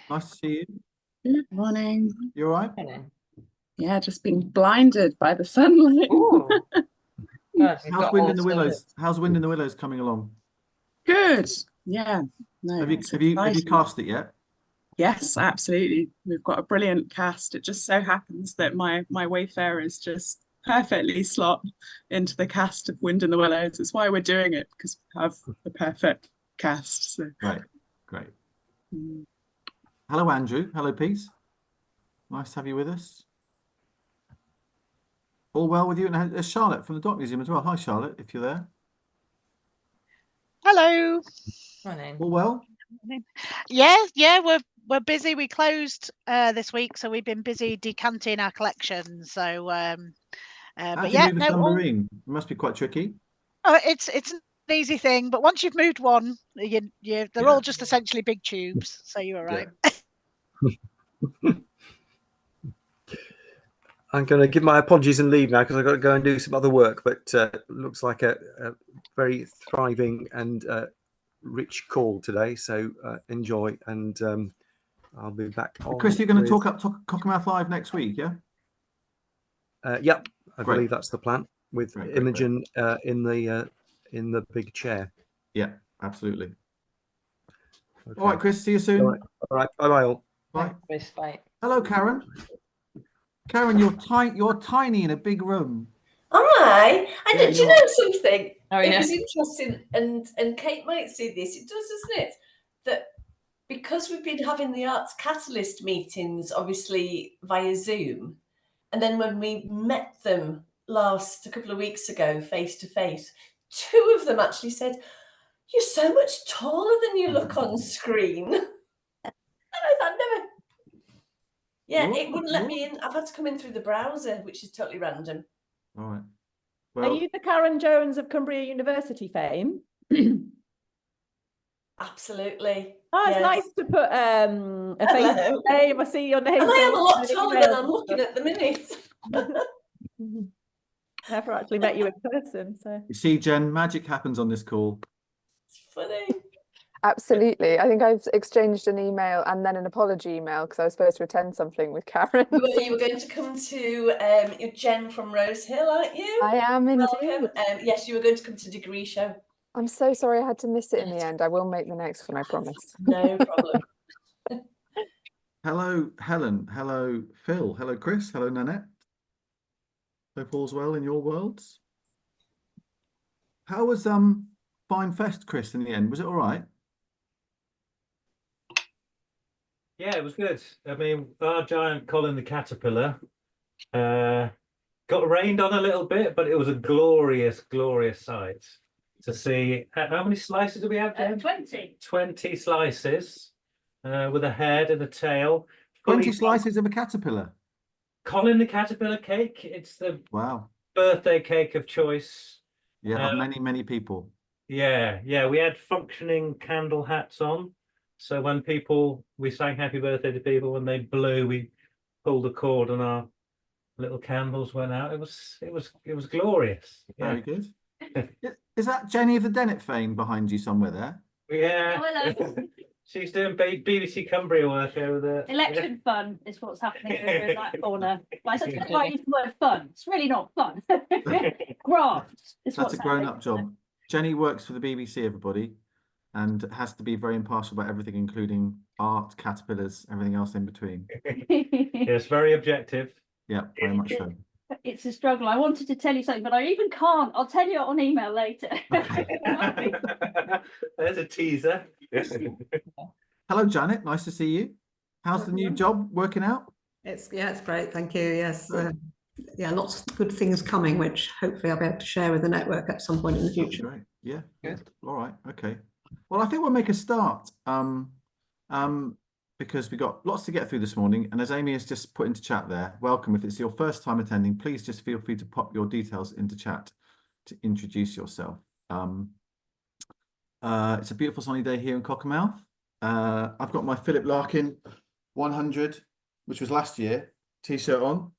Nice to see you. Good morning. You all right? Hello. Yeah, just being blinded by the sunlight. Ooh. God, you've How's got Wind all in the sorts. Willows? How's Wind in the Willows coming along? Good. Yeah. No, Have you it's have you have you exciting. cast it yet? Yes, absolutely. We've got a brilliant cast. It just so happens that my Wayfarers just perfectly slot into the cast of Wind in the Willows. It's why we're doing it, because we have the perfect cast. So Great, great. mm. Hello, Andrew. Hello, Pete. Nice to have you with us. All well with you? And there's Charlotte from the Dot Museum as well. Hi, Charlotte, if you're there. Hello. Morning. All well? Yeah, we're busy. We closed this week, so we've been busy decanting our collection. So, How but do you yeah, move a no, submarine? It must be quite tricky. it's an easy thing. But once you've moved one, they're Yeah. all just essentially big tubes. So you're all right. I'm going to give my apologies and leave now because I've got to go and do some other work, but looks like a very thriving and rich call today. So enjoy, and I'll be back on. Chris, you're going to talk up Cockermouth Live next week, yeah? Yep, I Great. believe that's the plan with Great. Imogen in the big chair. Yeah, absolutely. Okay. All right, Chris, see you soon. All right. Bye-bye all. Bye. Chris, bye. Hello, Karen. Karen, you're tiny in a big room. Am I? Yeah, Do you know something? Oh, It yeah. was interesting, and Kate might see this. It does, doesn't it? That because we've been having the Arts Catalyst meetings, obviously via Zoom, and then when we met them a couple of weeks ago, face to face, two of them actually said, "You're so much taller than you look on screen." And I thought, never. Yeah, it wouldn't let me in. I've had to come in through the browser, which is totally random. All right. Are you the Karen Jones of Cumbria University fame? Absolutely. Oh, it's nice to put a face name. I see your name. And I am a lot taller than I'm looking at the minute. Never actually met you in person, so. You see, Jen, magic happens on this call. It's funny. Absolutely. I think I've exchanged an email and then an apology email because I was supposed to attend something with Karen. You were going to come to Jen from Rose Hill, aren't you? I am indeed. Welcome. Yes, you were going to come to Degree Show. I'm so sorry I had to miss it in the end. I will make the next one, I promise. No problem. Hello, Helen. Hello, Phil. Hello, Chris. Hello, Nanette. Hope all's well in your worlds. How was Fine Fest, Chris, in the end? Was it all right? Yeah, it was good. I mean, our giant Colin the Caterpillar got rained on a little bit, but it was a glorious, glorious sight to see. How many slices do we have, Jen? 20. 20 slices with a head and a tail. 20 slices of a caterpillar. Colin the Caterpillar cake. It's the Wow. birthday cake of choice. Yeah, of many, many people. Yeah. We had functioning candle hats on. So when we sang happy birthday to people, when they blew, we pulled a cord and our little candles went out. It was glorious. Yeah. Very good. Is that Jenny of the Dennett fame behind you somewhere there? Yeah. Oh, hello. She's doing BBC Cumbria work over there. Election fun is what's happening over in that corner. I said why use the word fun. It's really not fun. Graft. That's a grown-up job. Jenny works for the BBC, everybody, and has to be very impartial about everything, including art, caterpillars, everything else in between. Yes, very objective. Yeah, very much so. It's a struggle. I wanted to tell you something, but I even can't. I'll tell you on email later. There's a teaser. Hello, Janet. Nice to see you. How's the new job working out? It's great. Thank you. Yes. Lots of good things coming, which hopefully I'll be able to share with the network at some point in the future. Great. Yeah. Good. All right. Okay. Well, I think we'll make a start. Because we got lots to get through this morning, and as Amy has just put into chat there, welcome. If it's your first time attending, please just feel free to pop your details into chat to introduce yourself. It's a beautiful sunny day here in Cockermouth. I've got my Philip Larkin 100, which was last year, t-shirt on.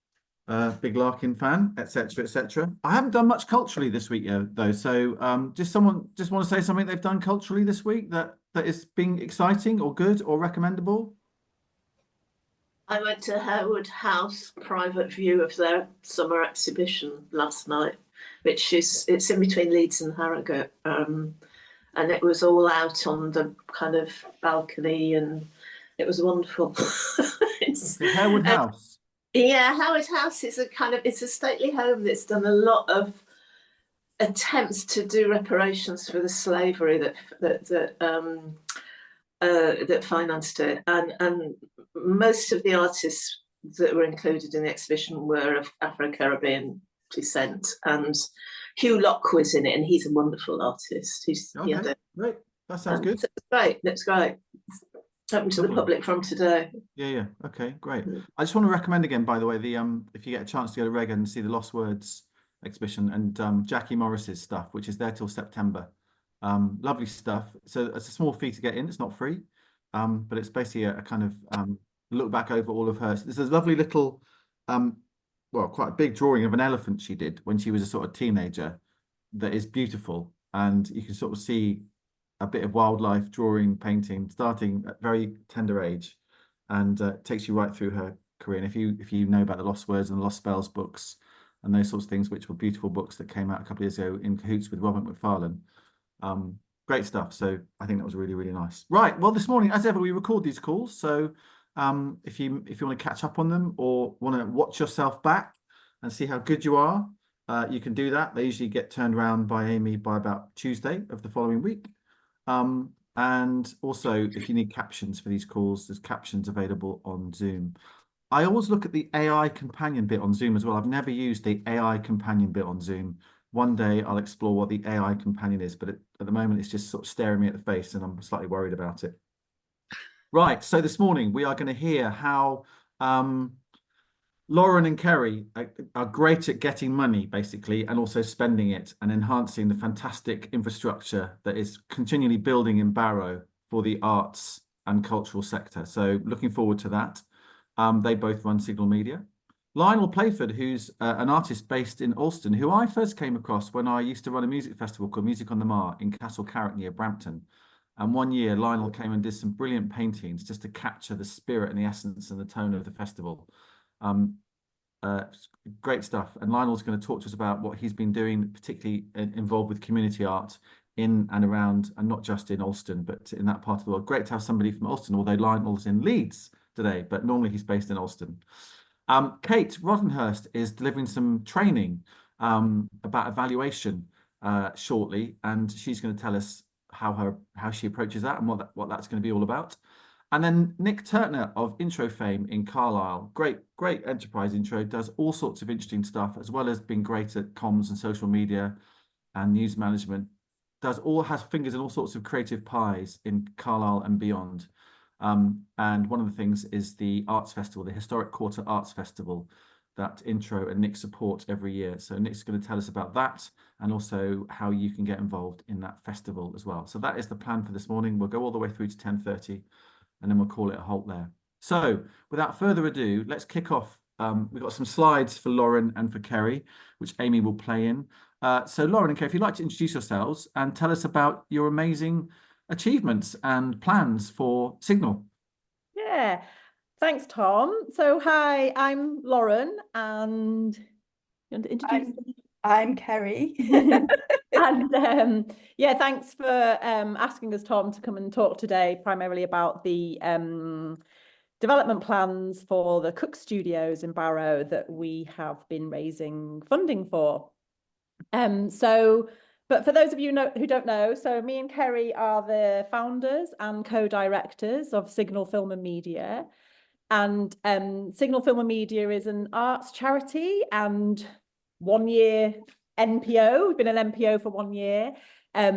Big Larkin fan, etc., etc. I haven't done much culturally this week though, so just want to say something they've done culturally this week that is being exciting or good or recommendable. I went to Harewood House private view of their summer exhibition last night, it's in between Leeds and Harrogate, and it was all out on the kind of balcony, and it was wonderful. Harewood House. Yeah, Harewood House is it's a stately home that's done a lot of attempts to do reparations for the slavery that financed it, and most of the artists that were included in the exhibition were of Afro-Caribbean descent, and Hugh Locke was in it, and he's a wonderful artist. Okay, great. That sounds good. It's great. It's great. Open to the public from today. Yeah. Okay, great. I just want to recommend again, by the way, the if you get a chance to go to Regan and see the Lost Words exhibition and Jackie Morris's stuff, which is there till September. Lovely stuff. So it's a small fee to get in. It's not free, but it's basically a kind of look back over all of hers. There's a lovely little, well, quite a big drawing of an elephant she did when she was a sort of teenager that is beautiful, and you can sort of see a bit of wildlife drawing, painting, starting at very tender age, and takes you right through her career. And if you know about the Lost Words and the Lost Spells books and those sorts of things, which were beautiful books that came out a couple of years ago in cahoots with Robert McFarlane, great stuff. So I think that was really, really nice. Right. Well, this morning, as ever, we record these calls. So if you want to catch up on them or want to watch yourself back and see how good you are, you can do that. They usually get turned around by Amy by about Tuesday of the following week. And also, if you need captions for these calls, there's captions available on Zoom. I always look at the AI companion bit on Zoom as well. I've never used the AI companion bit on Zoom. One day I'll explore what the AI companion is, but at the moment it's just sort of staring me at the face and I'm slightly worried about it. Right, so this morning we are going to hear how Lauren and Kerry are great at getting money, basically, and also spending it and enhancing the fantastic infrastructure that is continually building in Barrow for the arts and cultural sector. So looking forward to that. They both run Signal Media. Lionel Playford, who's an artist based in Alston, who I first came across when I used to run a music festival called Music on the Mar in Castle Carrick near Brampton. And one year, Lionel came and did some brilliant paintings just to capture the spirit and the essence and the tone of the festival. Great stuff. And Lionel's going to talk to us about what he's been doing, particularly involved with community art in and around, and not just in Alston, but in that part of the world. Great to have somebody from Alston, although Lionel's in Leeds today, but normally he's based in Alston. Kate Rodenhurst is delivering some training about evaluation shortly, and she's going to tell us how she approaches that and what that's going to be all about. And then Nick Turtner of Intro fame in Carlisle, great enterprise intro, does all sorts of interesting stuff, as well as being great at comms and social media and news management. Has fingers in all sorts of creative pies in Carlisle and beyond. And one of the things is the Arts Festival, the Historic Quarter Arts Festival, that Intro and Nick support every year. So Nick's going to tell us about that and also how you can get involved in that festival as well. So that is the plan for this morning. We'll go all the way through to 10:30 and then we'll call it a halt there. So without further ado, let's kick off. We've got some slides for Lauren and for Kerry, which Amy will play in. So Lauren and Kerry, if you'd like to introduce yourselves and tell us about your amazing achievements and plans for Signal. Yeah, thanks, Tom. So hi, I'm Lauren, and you want to introduce me? I'm Kerry. And yeah, thanks for asking us, Tom, to come and talk today primarily about the development plans for the Cooke Studios in Barrow that we have been raising funding for. But for those of you who don't know, so me and Kerry are the founders and co-directors of Signal Film and Media. And Signal Film and Media is an arts charity and 1 year NPO. We've been an NPO for 1 year,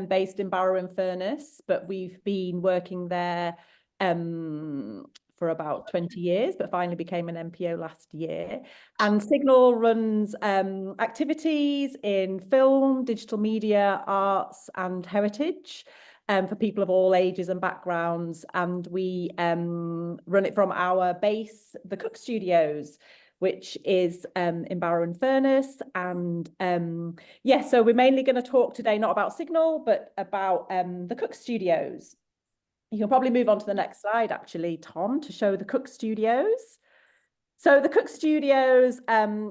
based in Barrow and Furness, but we've been working there for about 20 years, but finally became an NPO last year. And Signal runs activities in film, digital media, arts and heritage for people of all ages and backgrounds. And we run it from our base, the Cooke Studios, which is in Barrow and Furness. And yeah, so we're mainly going to talk today not about Signal, but about the Cooke Studios. You can probably move on to the next slide, actually, Tom, to show the Cooke Studios. So the Cooke Studios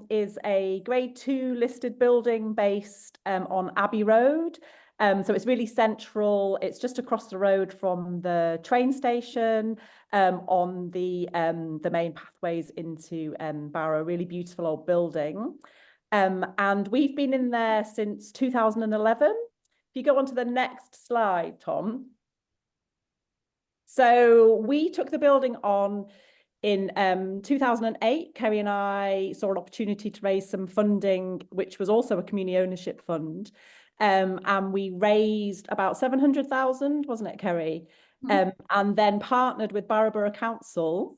is a Grade 2 listed building based on Abbey Road. So it's really central. It's just across the road from the train station, on the main pathways into Barrow. Really beautiful old building. And we've been in there since 2011. If you go on to the next slide, Tom. So we took the building on in 2008. Kerry and I saw an opportunity to raise some funding, which was also a community ownership fund. And we raised about 700,000, wasn't it, Kerry? And then partnered with Barrow Borough Council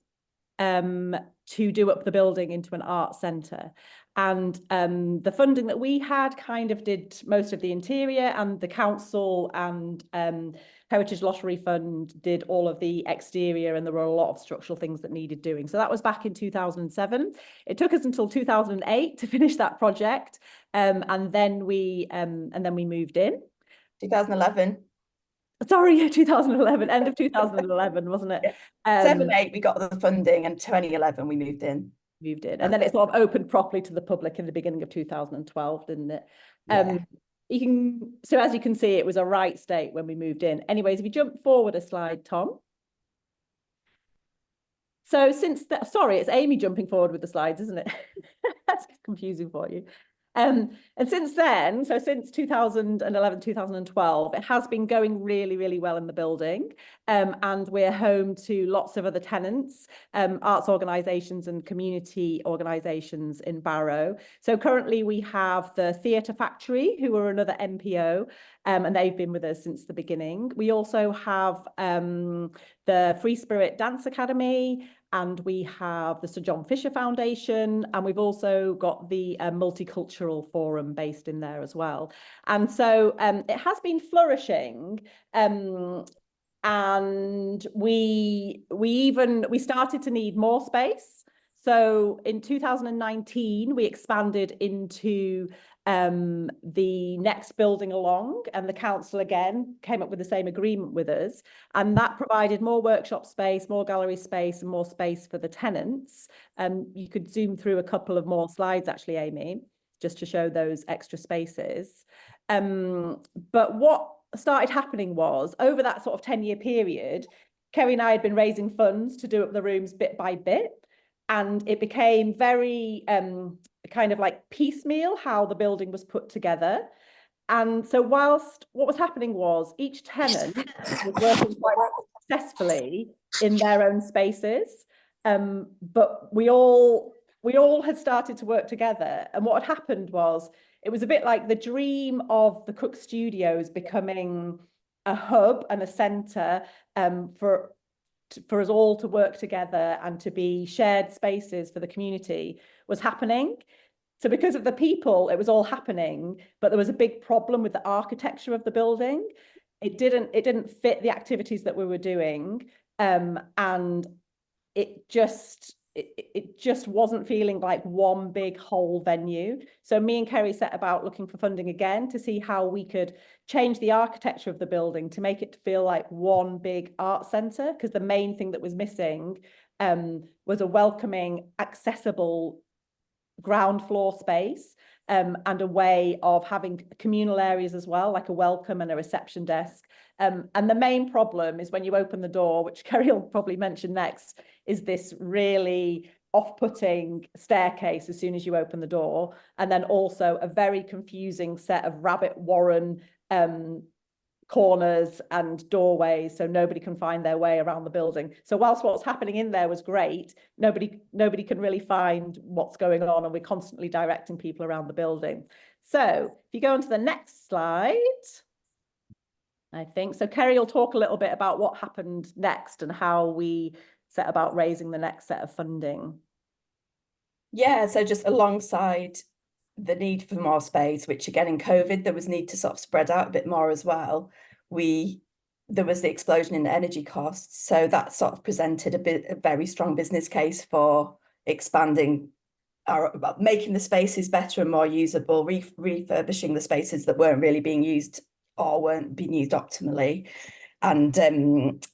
to do up the building into an art centre. And the funding that we had kind of did most of the interior, and the council and Heritage Lottery Fund did all of the exterior, and there were a lot of structural things that needed doing. So that was back in 2007. It took us until 2008 to finish that project, and then we moved in. 2011. Sorry, yeah, 2011, end of 2011, wasn't it? 7-8 we got the funding, and 2011 we moved in. And then it sort of opened properly to the public in the beginning of 2012, didn't it? So as you can see, it was a right state when we moved in. Anyways, if you jump forward a slide, Tom. So sorry, it's Amy jumping forward with the slides, isn't it? That's confusing for you. And since then, so since 2011, 2012, it has been going really, really well in the building. And we're home to lots of other tenants, arts organisations and community organisations in Barrow. So currently we have the Theatre Factory, who are another NPO, and they've been with us since the beginning. We also have the Free Spirit Dance Academy, and we have the Sir John Fisher Foundation, and we've also got the Multicultural Forum based in there as well. And so it has been flourishing, and we started to need more space. So in 2019, we expanded into the next building along, and the council again came up with the same agreement with us, and that provided more workshop space, more gallery space, and more space for the tenants. You could zoom through a couple of more slides actually, Amy, just to show those extra spaces. But what started happening was, over that sort of 10-year period, Kerry and I had been raising funds to do up the rooms bit by bit, and it became very kind of like piecemeal how the building was put together. And so whilst what was happening was each tenant was working quite successfully in their own spaces, but we all had started to work together. And what had happened was, it was a bit like the dream of the Cooke Studios becoming a hub and a centre for us all to work together and to be shared spaces for the community was happening. So because of the people, it was all happening, but there was a big problem with the architecture of the building. It didn't fit the activities that we were doing, and it just wasn't feeling like one big whole venue. So me and Kerry set about looking for funding again to see how we could change the architecture of the building to make it feel like one big art centre, because the main thing that was missing was a welcoming, accessible ground floor space, and a way of having communal areas as well, like a welcome and a reception desk. And the main problem is when you open the door, which Kerry will probably mention next, is this really off-putting staircase as soon as you open the door, and then also a very confusing set of rabbit warren corners and doorways, so nobody can find their way around the building. So whilst what's happening in there was great, nobody can really find what's going on, and we're constantly directing people around the building. So if you go on to the next slide, I think, so Kerry will talk a little bit about what happened next and how we set about raising the next set of funding. Yeah, so just alongside the need for more space, which again in COVID there was need to sort of spread out a bit more as well, there was the explosion in energy costs, so that sort of presented a very strong business case for expanding making the spaces better and more usable, refurbishing the spaces that weren't really being used or weren't being used optimally, and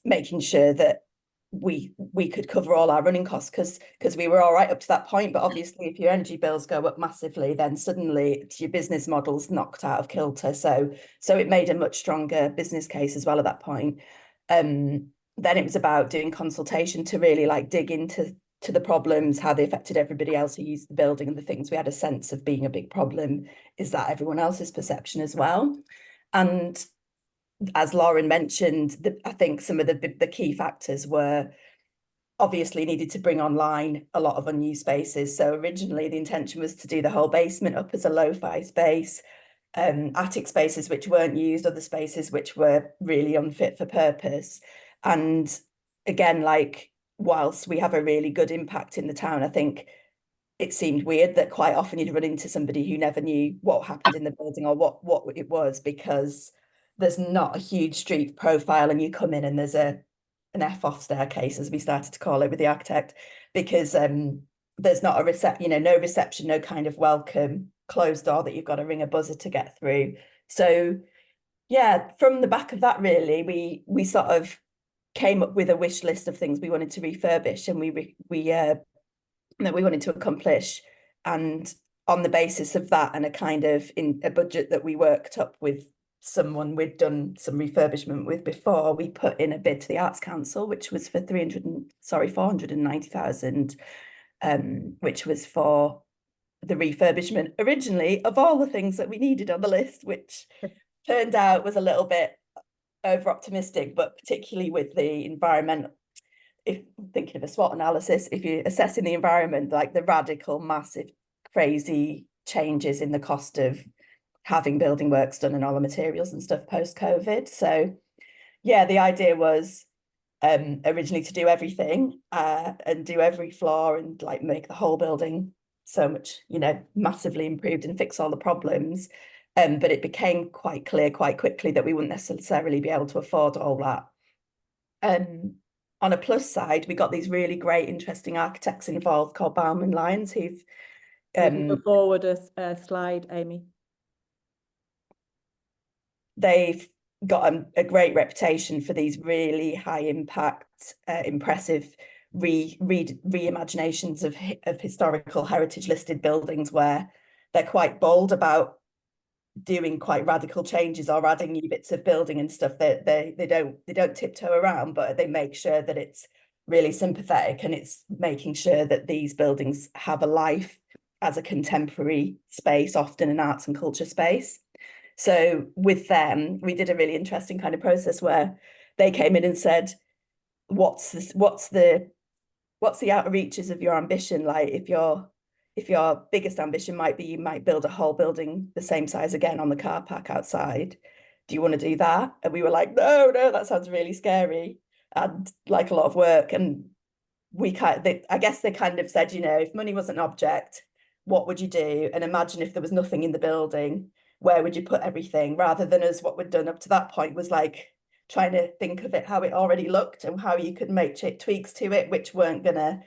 making sure that we could cover all our running costs because we were all right up to that point. But obviously, if your energy bills go up massively, then suddenly your business model's knocked out of kilter. So it made a much stronger business case as well at that point. Then it was about doing consultation to really like dig into the problems, how they affected everybody else who used the building, and the things we had a sense of being a big problem is that everyone else's perception as well. And as Lauren mentioned, I think some of the key factors were obviously needed to bring online a lot of unused spaces. So originally the intention was to do the whole basement up as a lo-fi space, attic spaces which weren't used, other spaces which were really unfit for purpose. And again, like, whilst we have a really good impact in the town, I think it seemed weird that quite often you'd run into somebody who never knew what happened in the building or what it was, because there's not a huge street profile, and you come in and there's an F-off staircase, as we started to call it with the architect, because there's not a no reception, no kind of welcome, closed door that you've got to ring a buzzer to get through. So yeah, from the back of that, really, we sort of came up with a wish list of things we wanted to refurbish and that we wanted to accomplish. And on the basis of that, and a kind of in a budget that we worked up with someone we'd done some refurbishment with before, we put in a bid to the Arts Council, which was for 490,000, which was for the refurbishment originally of all the things that we needed on the list, which turned out was a little bit over optimistic, but particularly with the environment. If thinking of a SWOT analysis, if you're assessing the environment, like the radical, massive, crazy changes in the cost of having building works done and all the materials and stuff post-COVID. So yeah, the idea was originally to do everything and do every floor and like make the whole building so much, massively improved and fix all the problems. But it became quite clear quite quickly that we wouldn't necessarily be able to afford all that. On a plus side, we got these really great, interesting architects involved called Bauman Lyons, who've go forward a slide, Amy. They've got a great reputation for these really high impact, impressive reimaginations of historical heritage listed buildings, where they're quite bold about doing quite radical changes or adding new bits of building and stuff. That they don't tiptoe around, but they make sure that it's really sympathetic, and it's making sure that these buildings have a life as a contemporary space, often an arts and culture space. So with them, we did a really interesting kind of process where they came in and said, what's the outer reaches of your ambition? Like, if your biggest ambition might be you might build a whole building the same size again on the car park outside, do you want to do that? And we were like, no, that sounds really scary and like a lot of work. And I guess they kind of said, if money wasn't an object, what would you do? And imagine if there was nothing in the building, where would you put everything? Rather than us, what we'd done up to that point was like trying to think of it how it already looked and how you could make tweaks to it, which weren't gonna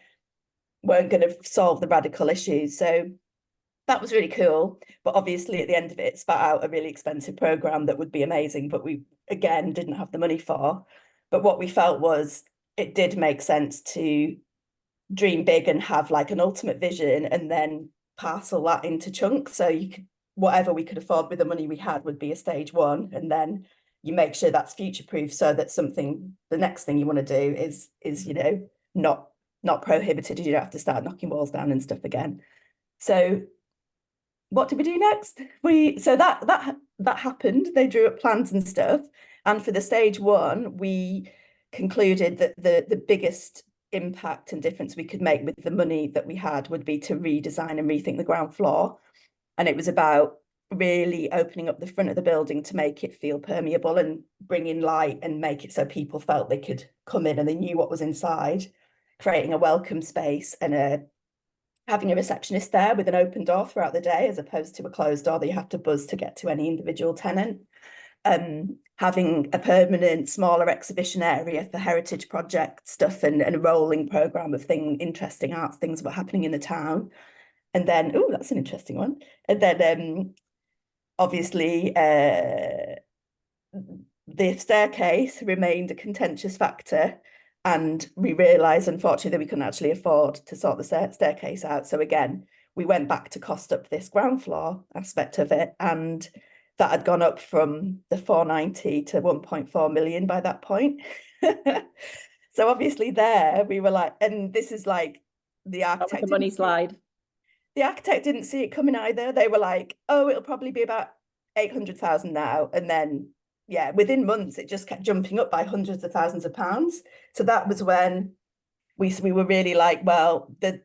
solve the radical issues. So that was really cool. But obviously at the end of it spat out a really expensive program that would be amazing, but we again didn't have the money for. But what we felt was it did make sense to dream big and have like an ultimate vision, and then parcel that into chunks. So you could, whatever we could afford with the money we had would be a stage one, and then you make sure that's future proof, so that the next thing you want to do is not prohibited. You don't have to start knocking walls down and stuff again. So what did we do next? So that happened. They drew up plans and stuff, and for the stage one, we concluded that the biggest impact and difference we could make with the money that we had would be to redesign and rethink the ground floor. And it was about really opening up the front of the building to make it feel permeable and bring in light and make it so people felt they could come in and they knew what was inside, creating a welcome space and having a receptionist there with an open door throughout the day, as opposed to a closed door that you have to buzz to get to any individual tenant. Having a permanent smaller exhibition area for heritage project stuff and a rolling programme of interesting arts things that were happening in the town. And then, oh, that's an interesting one. And then obviously the staircase remained a contentious factor. And we realised, unfortunately, that we couldn't actually afford to sort the staircase out. So again, we went back to cost up this ground floor aspect of it, and that had gone up from the 490 to 1.4 million by that point. So obviously there we were like, and this is like the architect. The money slide. The architect didn't see it coming either. They were like, oh, it'll probably be about 800,000 now. And then, yeah, within months, it just kept jumping up by hundreds of thousands of pounds. So that was when we were really like, well, the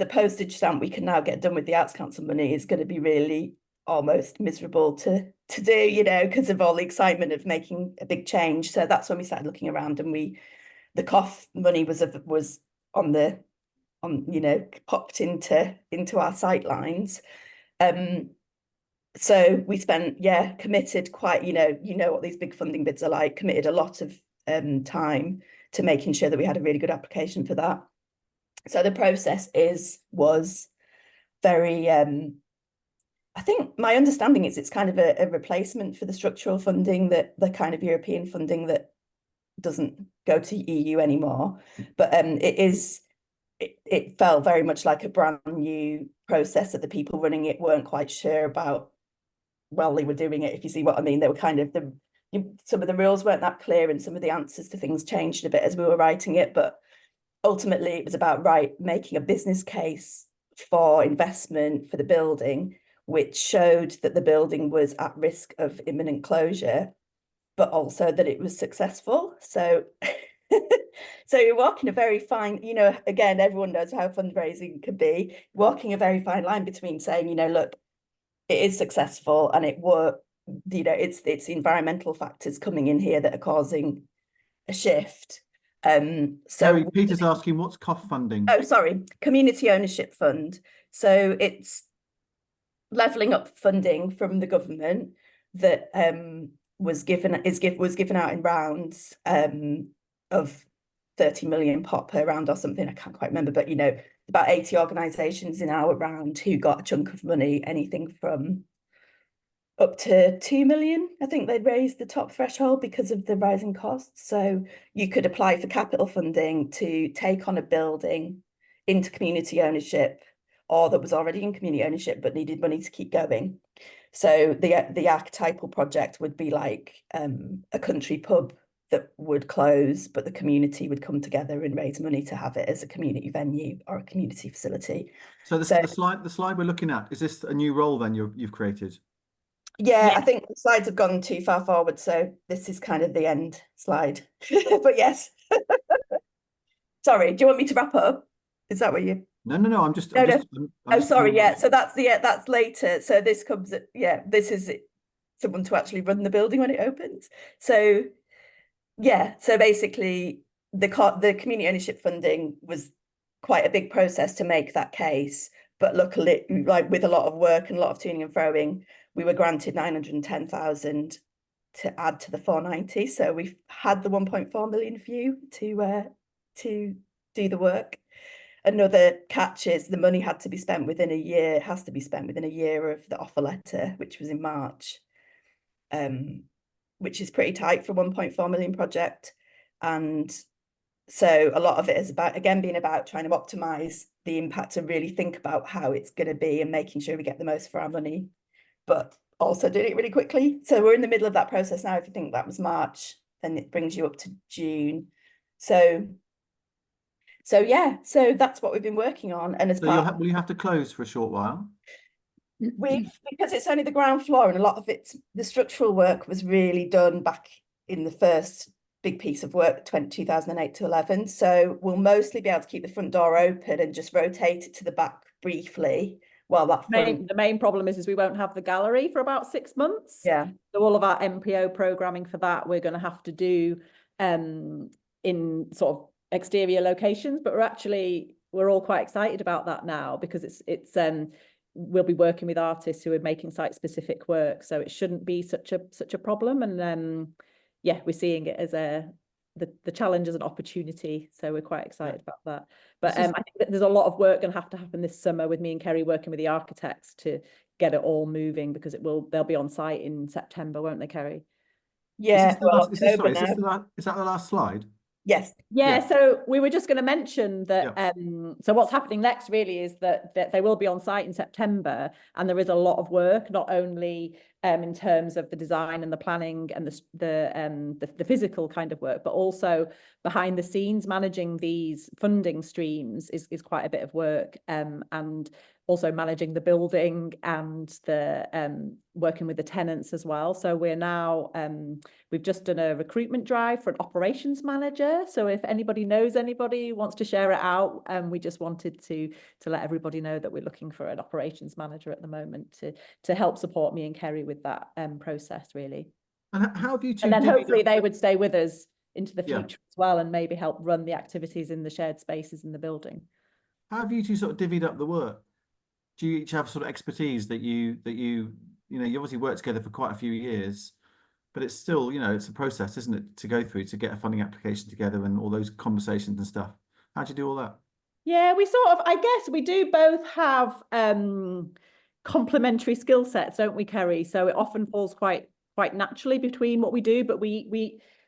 postage stamp we can now get done with the Arts Council money is going to be really almost miserable to do, you know, because of all the excitement of making a big change. So that's when we started looking around, and the COF money was on you know, popped into our sight lines. So we spent, committed quite, you know what these big funding bids are like, committed a lot of time to making sure that we had a really good application for that. So the process was very, I think my understanding is it's kind of a replacement for the structural funding, that the kind of European funding that doesn't go to EU anymore. But it felt very much like a brand new process, that the people running it weren't quite sure about, well, they were doing it, if you see what I mean. They were kind of, some of the rules weren't that clear, and some of the answers to things changed a bit as we were writing it. But ultimately it was about making a business case for investment for the building, which showed that the building was at risk of imminent closure, but also that it was successful. So so you're walking a very fine, you know, again, everyone knows how fundraising can be, walking a very fine line between saying, you know, look, it is successful and it worked, you know, it's the environmental factors coming in here that are causing a shift. Gary, Peter's asking, what's COF funding? Oh, sorry, Community Ownership Fund. So it's levelling up funding from the government that was given out in rounds of 30 million pot per round or something. I can't quite remember, but you know, about 80 organisations in our round who got a chunk of money, anything from up to 2 million. I think they'd raised the top threshold because of the rising costs. So you could apply for capital funding to take on a building into community ownership, or that was already in community ownership but needed money to keep going. So the archetypal project would be like a country pub that would close, but the community would come together and raise money to have it as a community venue or a community facility. So the slide we're looking at, is this a new role then you've created? Yeah, I think the slides have gone too far forward, so this is kind of the end slide. But yes. Sorry, do you want me to wrap up? Is that what you? No, I'm just. Sorry, yeah. So that's later. So this comes at, this is someone to actually run the building when it opens. So yeah, so basically the community ownership funding was quite a big process to make that case, but luckily, like with a lot of work and a lot of tuning and throwing, we were granted 910,000 to add to the 490. So we've had the 1.4 million view to do the work. Another catch is the money had to be spent within a year, has to be spent within a year of the offer letter, which was in March, which is pretty tight for a 1.4 million project. And so a lot of it is about, again, being about trying to optimize the impact and really think about how it's going to be and making sure we get the most for our money, but also doing it really quickly. So we're in the middle of that process now. If you think that was March, then it brings you up to June. So yeah, so that's what we've been working on. And as will you have to close for a short while? Because it's only the ground floor, and a lot of the structural work was really done back in the first big piece of work, 2008 to 11. So we'll mostly be able to keep the front door open and just rotate it to the back briefly. While the main problem is we won't have the gallery for about 6 months. Yeah. So all of our MPO programming for that we're going to have to do in sort of exterior locations, but we're all quite excited about that now, because it's we'll be working with artists who are making site specific work, so it shouldn't be such a problem. And yeah, we're seeing it as the challenge as an opportunity, so we're quite excited about that. But I think that there's a lot of work going to happen this summer with me and Kerry working with the architects to get it all moving, because they'll be on site in September, won't they, Kerry? Yeah. Is that the last slide? Yes. Yeah, Yeah. so we were just going to mention that so what's happening next really is that they will be on site in September, and there is a lot of work, not only in terms of the design and the planning and the physical kind of work, but also behind the scenes managing these funding streams is quite a bit of work, and also managing the building and the working with the tenants as well. So we're now we've just done a recruitment drive for an operations manager. So if anybody knows anybody who wants to share it out, we just wanted to let everybody know that we're looking for an operations manager at the moment to help support me and Kerry with that process, really. And how have you two? And then divvied hopefully up they would stay with us into the Yeah. future as well, and maybe help run the activities in the shared spaces in the building. How have you two sort of divvied up the work? Do you each have sort of expertise that you you obviously worked together for quite a few years, but it's still, it's a process, isn't it, to go through to get a funding application together and all those conversations and stuff. How do you do all that? Yeah, we sort of, I guess we do both have complementary skill sets, don't we, Kerry? So it often falls quite naturally between what we do, but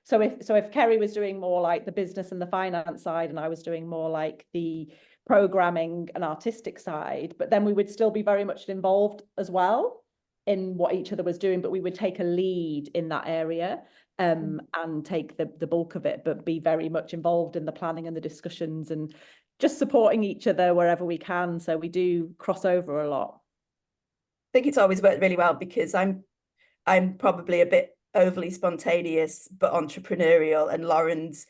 so if Kerry was doing more like the business and the finance side, and I was doing more like the programming and artistic side, but then we would still be very much involved as well in what each other was doing, but we would take a lead in that area and take the bulk of it, but be very much involved in the planning and the discussions and just supporting each other wherever we can. So we do cross over a lot. I think it's always worked really well because I'm probably a bit overly spontaneous but entrepreneurial, and Lauren's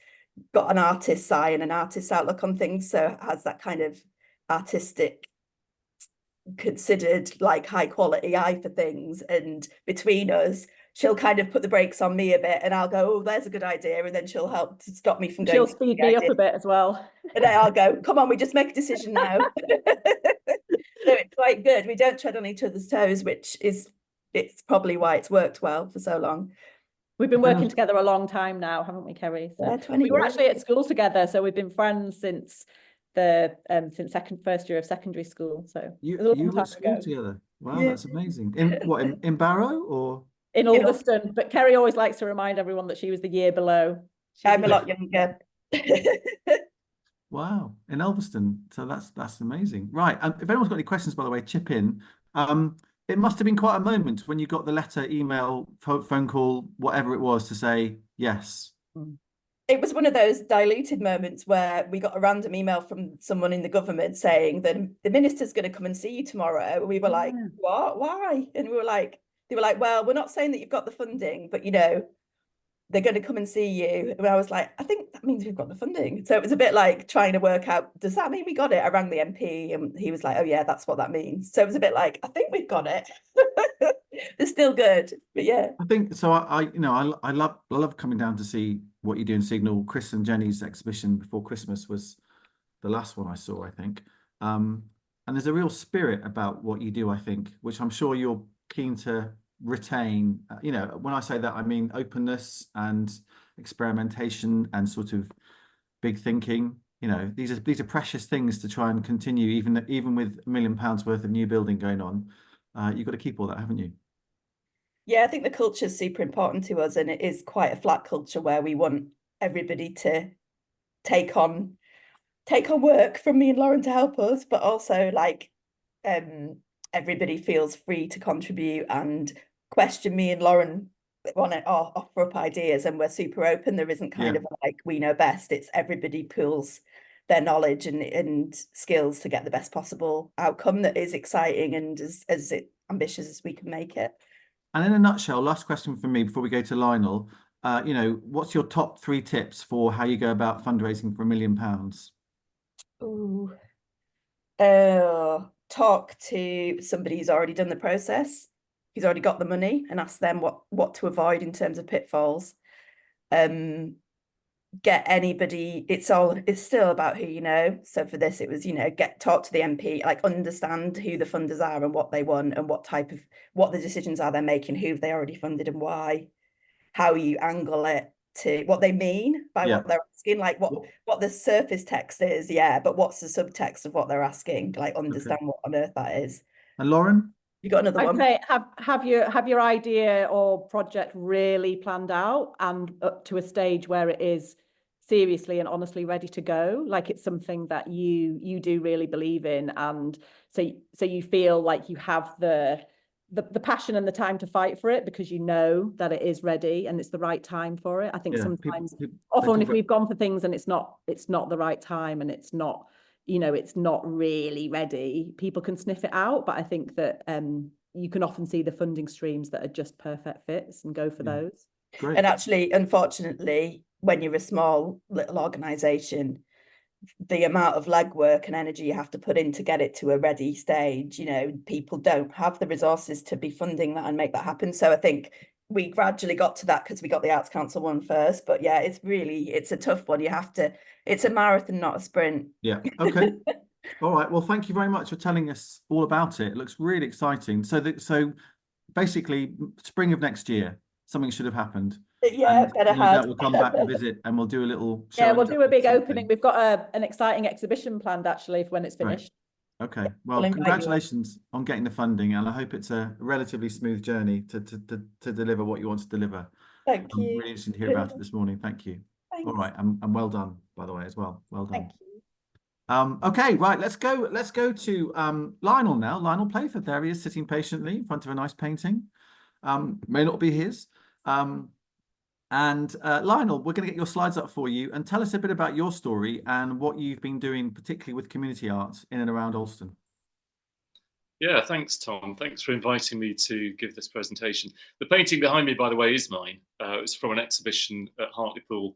got an artist's eye and an artist's outlook on things, so has that kind of artistic, considered, like, high quality eye for things. And between us, she'll kind of put the brakes on me a bit, and I'll go, oh, there's a good idea, and then she'll help to stop me from going. She'll speed me up a bit as well. And then I'll go, come on, we just make a decision now. So it's quite good. We don't tread on each other's toes, it's probably why it's worked well for so long. We've been working together a long time now, haven't we, Kerry? So yeah, 20 we were years. actually at school together, so we've been friends since first year of secondary school. So You were at school together. Wow, Yeah. that's amazing. In Barrow or in Alston? But Kerry always likes to remind everyone that she was the year below. I'm a lot younger. Wow, in Elverston. So that's amazing. Right. If anyone's got any questions, by the way, chip in. It must have been quite a moment when you got the letter, email, phone call, whatever it was, to say yes. It was one of those diluted moments where we got a random email from someone in the government saying that the minister's going to come and see you tomorrow. We were like, what? Why? And they were like, well, we're not saying that you've got the funding, but they're going to come and see you. And I was like, I think that means we've got the funding. So it was a bit like trying to work out, does that mean we got it? I rang the MP and he was like, oh yeah, that's what that means. So it was a bit like, I think we've got it. It's still good, but yeah. I think so. I love coming down to see what you do in Signal. Chris and Jenny's exhibition before Christmas was the last one I saw, I think. And there's a real spirit about what you do, I think, which I'm sure you're keen to retain. When I say that, I mean openness and experimentation and sort of big thinking. These are precious things to try and continue, even with £1 million worth of new building going on. You've got to keep all that, haven't you? Yeah, I think the culture is super important to us, and it is quite a flat culture where we want everybody to take on work from me and Lauren to help us, but also like everybody feels free to contribute and question me and Lauren on it, or offer up ideas, and we're super open. There isn't kind of like we know best. It's everybody pools their knowledge and skills to get the best possible outcome that is exciting and as ambitious as we can make it. And in a nutshell, last question from me before we go to Lionel. What's your top 3 tips for how you go about fundraising for £1 million? Ooh. Talk to somebody who's already done the process, who's already got the money, and ask them what to avoid in terms of pitfalls. Get anybody, it's still about who you know. So for this, it was, talk to the MP, like understand who the funders are and what they want and what the decisions are they're making, who they already funded and why, how you angle it to what they mean by what they're asking, like what the surface text is, but what's the subtext of what they're asking, like understand what on earth that is. And Lauren? You got another one? I'd say have your idea or project really planned out and up to a stage where it is seriously and honestly ready to go, like it's something that you do really believe in, and so you feel like you have the passion and the time to fight for it because you know that it is ready and it's the right time for it. I think sometimes often if we've gone for things and it's not the right time and it's not, you know, it's not really ready, people can sniff it out. But I think that you can often see the funding streams that are just perfect fits and go for those. Great. And actually, unfortunately, when you're a small little organisation, the amount of legwork and energy you have to put in to get it to a ready stage, you know, people don't have the resources to be funding that and make that happen. So I think we gradually got to that because we got the Arts Council one first. But yeah, it's a tough one. You have to, it's a marathon, not a sprint. Yeah. Okay. All right. Well, thank you very much for telling us all about it. It looks really exciting. So basically, spring of next year, something should have happened. Yeah, and better no doubt we'll come back and visit, and we'll do a little show. Yeah, we'll do a big opening. We've got an exciting exhibition planned actually for when it's finished. Right. Okay. Well, congratulations on getting the funding, and I hope it's a relatively smooth journey to deliver what you want to deliver. Thank you. I'm really interested to hear about it this morning. Thank you. Thanks. All right, and well done, by the way, as well. Well done. Thank you. Okay, right. Let's go to Lionel now. Lionel Playford. There he is, sitting patiently in front of a nice painting. May not be his. And Lionel, we're going to get your slides up for you and tell us a bit about your story and what you've been doing, particularly with community arts in and around Alston. Yeah, thanks, Tom. Thanks for inviting me to give this presentation. The painting behind me, by the way, is mine. It's from an exhibition at Hartlepool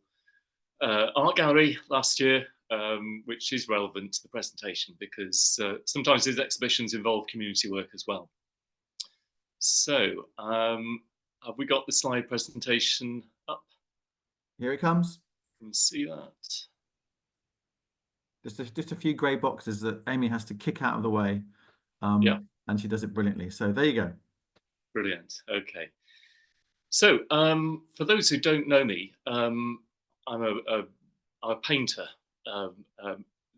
Art Gallery last year, which is relevant to the presentation because sometimes these exhibitions involve community work as well. So, have we got the slide presentation up? Here it comes. You can see that. Just a few grey boxes that Amy has to kick out of the way. Yeah. And she does it brilliantly. So there you go. Brilliant. Okay. So for those who don't know me, I'm a painter.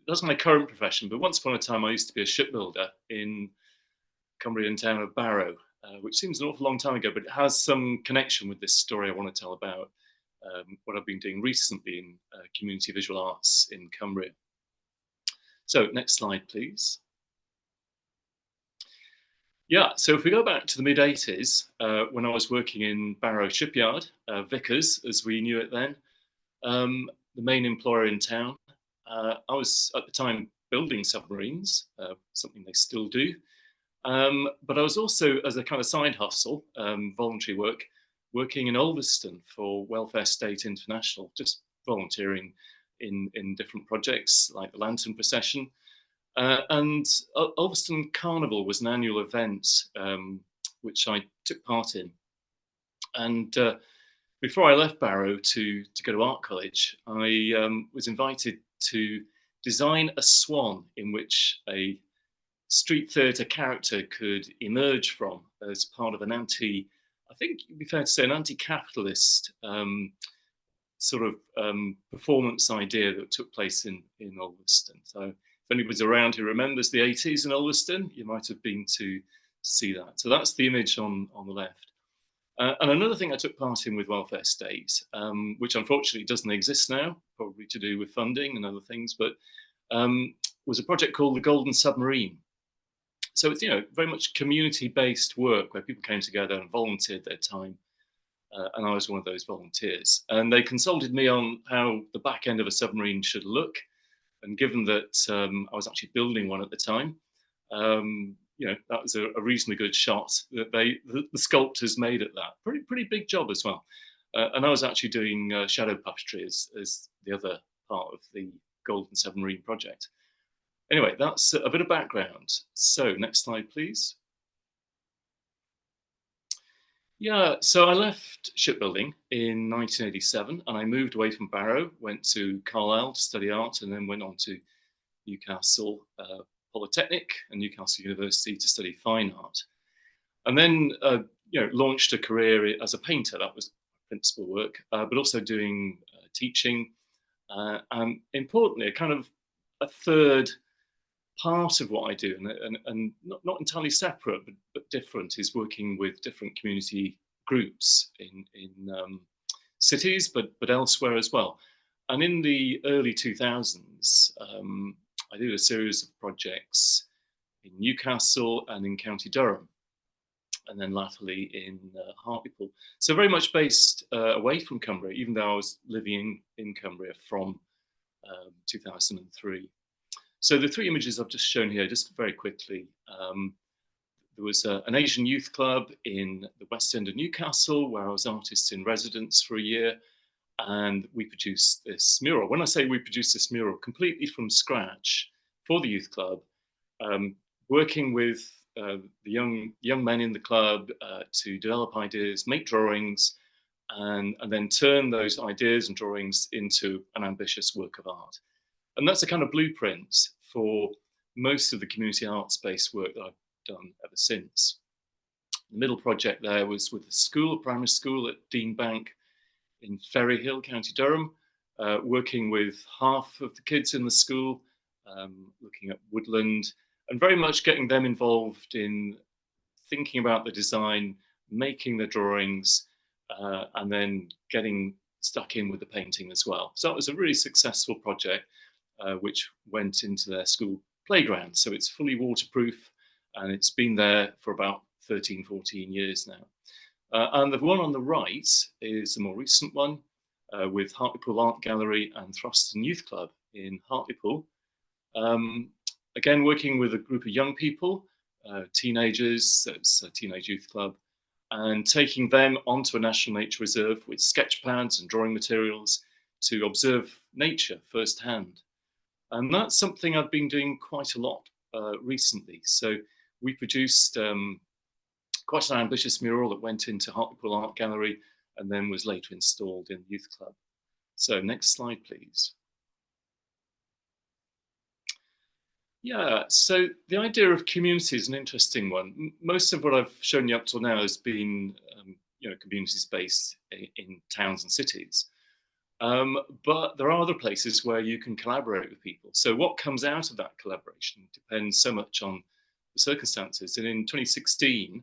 That's my current profession. But once upon a time, I used to be a shipbuilder in Cumbria town of Barrow, which seems an awful long time ago, but it has some connection with this story I want to tell about what I've been doing recently in community visual arts in Cumbria. So next slide, please. Yeah, so if we go back to the mid-80s, when I was working in Barrow Shipyard, Vickers, as we knew it then, the main employer in town, I was at the time building submarines, something they still do. But I was also, as a kind of side hustle, voluntary work, working in Alston for Welfare State International, just volunteering in different projects like the Lantern Procession. And Alston Carnival was an annual event which I took part in. And before I left Barrow to go to art college, I was invited to design a swan in which a street theatre character could emerge from as part of an I think it'd be fair to say an anti-capitalist sort of performance idea that took place in Alston. So if anybody's around who remembers the 80s in Alston, you might have been to see that. So that's the image on the left. And another thing I took part in with Welfare State, which unfortunately doesn't exist now, probably to do with funding and other things, but was a project called the Golden Submarine. So it's, you know, very much community-based work where people came together and volunteered their time. And I was one of those volunteers. And they consulted me on how the back end of a submarine should look. And given that I was actually building one at the time, you know, that was a reasonably good shot that the sculptors made at that. Pretty big job as well. And I was actually doing shadow puppetry as the other part of the Golden Submarine project. Anyway, that's a bit of background. So next slide, please. Yeah, so I left shipbuilding in 1987 and I moved away from Barrow, went to Carlisle to study art, and then went on to Newcastle Polytechnic and Newcastle University to study fine art. And then, you know, launched a career as a painter. That was principal work, but also doing teaching. And importantly, a kind of a third part of what I do, and not entirely separate, but different, is working with different community groups in cities, but elsewhere as well. And in the early 2000s, I did a series of projects in Newcastle and in County Durham, and then latterly in Hartlepool. So very much based away from Cumbria, even though I was living in Cumbria from 2003. So the three images I've just shown here, just very quickly. There was an Asian youth club in the West End of Newcastle, where I was artist in residence for a year, and we produced this mural. When I say we produced this mural completely from scratch for the youth club, working with the young men in the club to develop ideas, make drawings, and then turn those ideas and drawings into an ambitious work of art. And that's a kind of blueprint for most of the community arts-based work that I've done ever since. The middle project there was with a school, a primary school at Dean Bank in Ferryhill, County Durham, working with half of the kids in the school, looking at woodland, and very much getting them involved in thinking about the design, making the drawings, and then getting stuck in with the painting as well. So that was a really successful project, which went into their school playground. So it's fully waterproof, and it's been there for about 13, 14 years now. And the one on the right is a more recent one with Hartlepool Art Gallery and Thruston Youth Club in Hartlepool. Again, working with a group of young people, teenagers, so it's a teenage youth club, and taking them onto a national nature reserve with sketch pads and drawing materials to observe nature firsthand. And that's something I've been doing quite a lot recently. So we produced quite an ambitious mural that went into Hartlepool Art Gallery and then was later installed in the youth club. So next slide, please. Yeah, so the idea of community is an interesting one. Most of what I've shown you up till now has been, communities based in towns and cities. But there are other places where you can collaborate with people. So what comes out of that collaboration depends so much on the circumstances. And in 2016,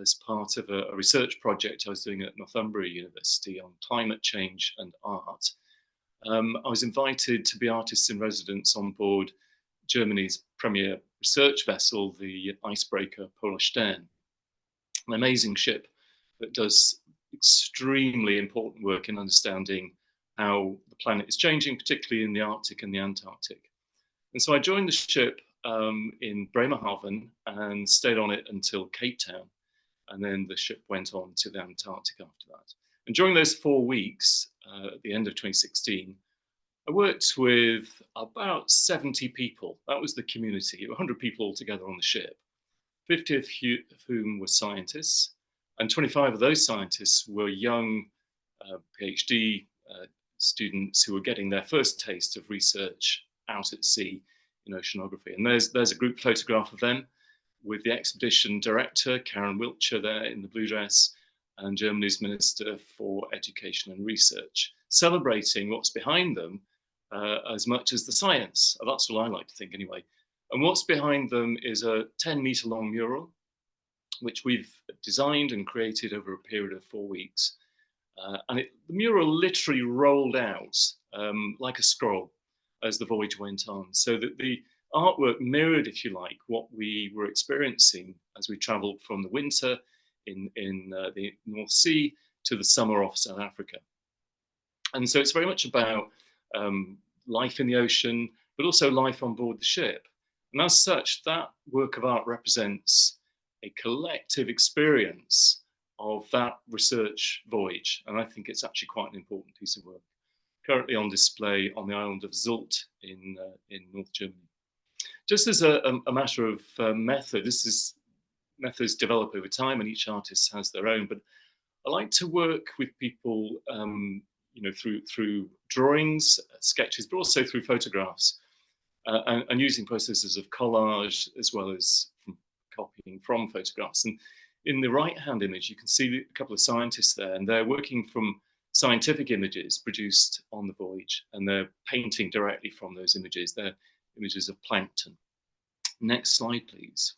as part of a research project I was doing at Northumbria University on climate change and art, I was invited to be artist in residence on board Germany's premier research vessel, the icebreaker Polar Stern, an amazing ship that does extremely important work in understanding how the planet is changing, particularly in the Arctic and the Antarctic. And so I joined the ship in Bremerhaven and stayed on it until Cape Town. And then the ship went on to the Antarctic after that. And during those 4 weeks, at the end of 2016, I worked with about 70 people. That was the community, 100 people altogether on the ship, 50 of whom were scientists, and 25 of those scientists were young PhD students who were getting their first taste of research out at sea in oceanography. And there's a group photograph of them with the expedition director, Karen Wiltshire, there in the blue dress, and Germany's Minister for Education and Research, celebrating what's behind them as much as the science. That's what I like to think anyway. And what's behind them is a 10-meter long mural, which we've designed and created over a period of 4 weeks. And the mural literally rolled out like a scroll as the voyage went on, so that the artwork mirrored, if you like, what we were experiencing as we traveled from the winter in the North Sea to the summer off South Africa. And so it's very much about life in the ocean, but also life on board the ship. And as such, that work of art represents a collective experience of that research voyage. And I think it's actually quite an important piece of work, currently on display on the island of Zult in North Germany. Just as a matter of method, methods develop over time and each artist has their own, but I like to work with people through drawings, sketches, but also through photographs, and using processes of collage as well as copying from photographs. And in the right-hand image, you can see a couple of scientists there, and they're working from scientific images produced on the voyage, and they're painting directly from those images. They're images of plankton. Next slide, please.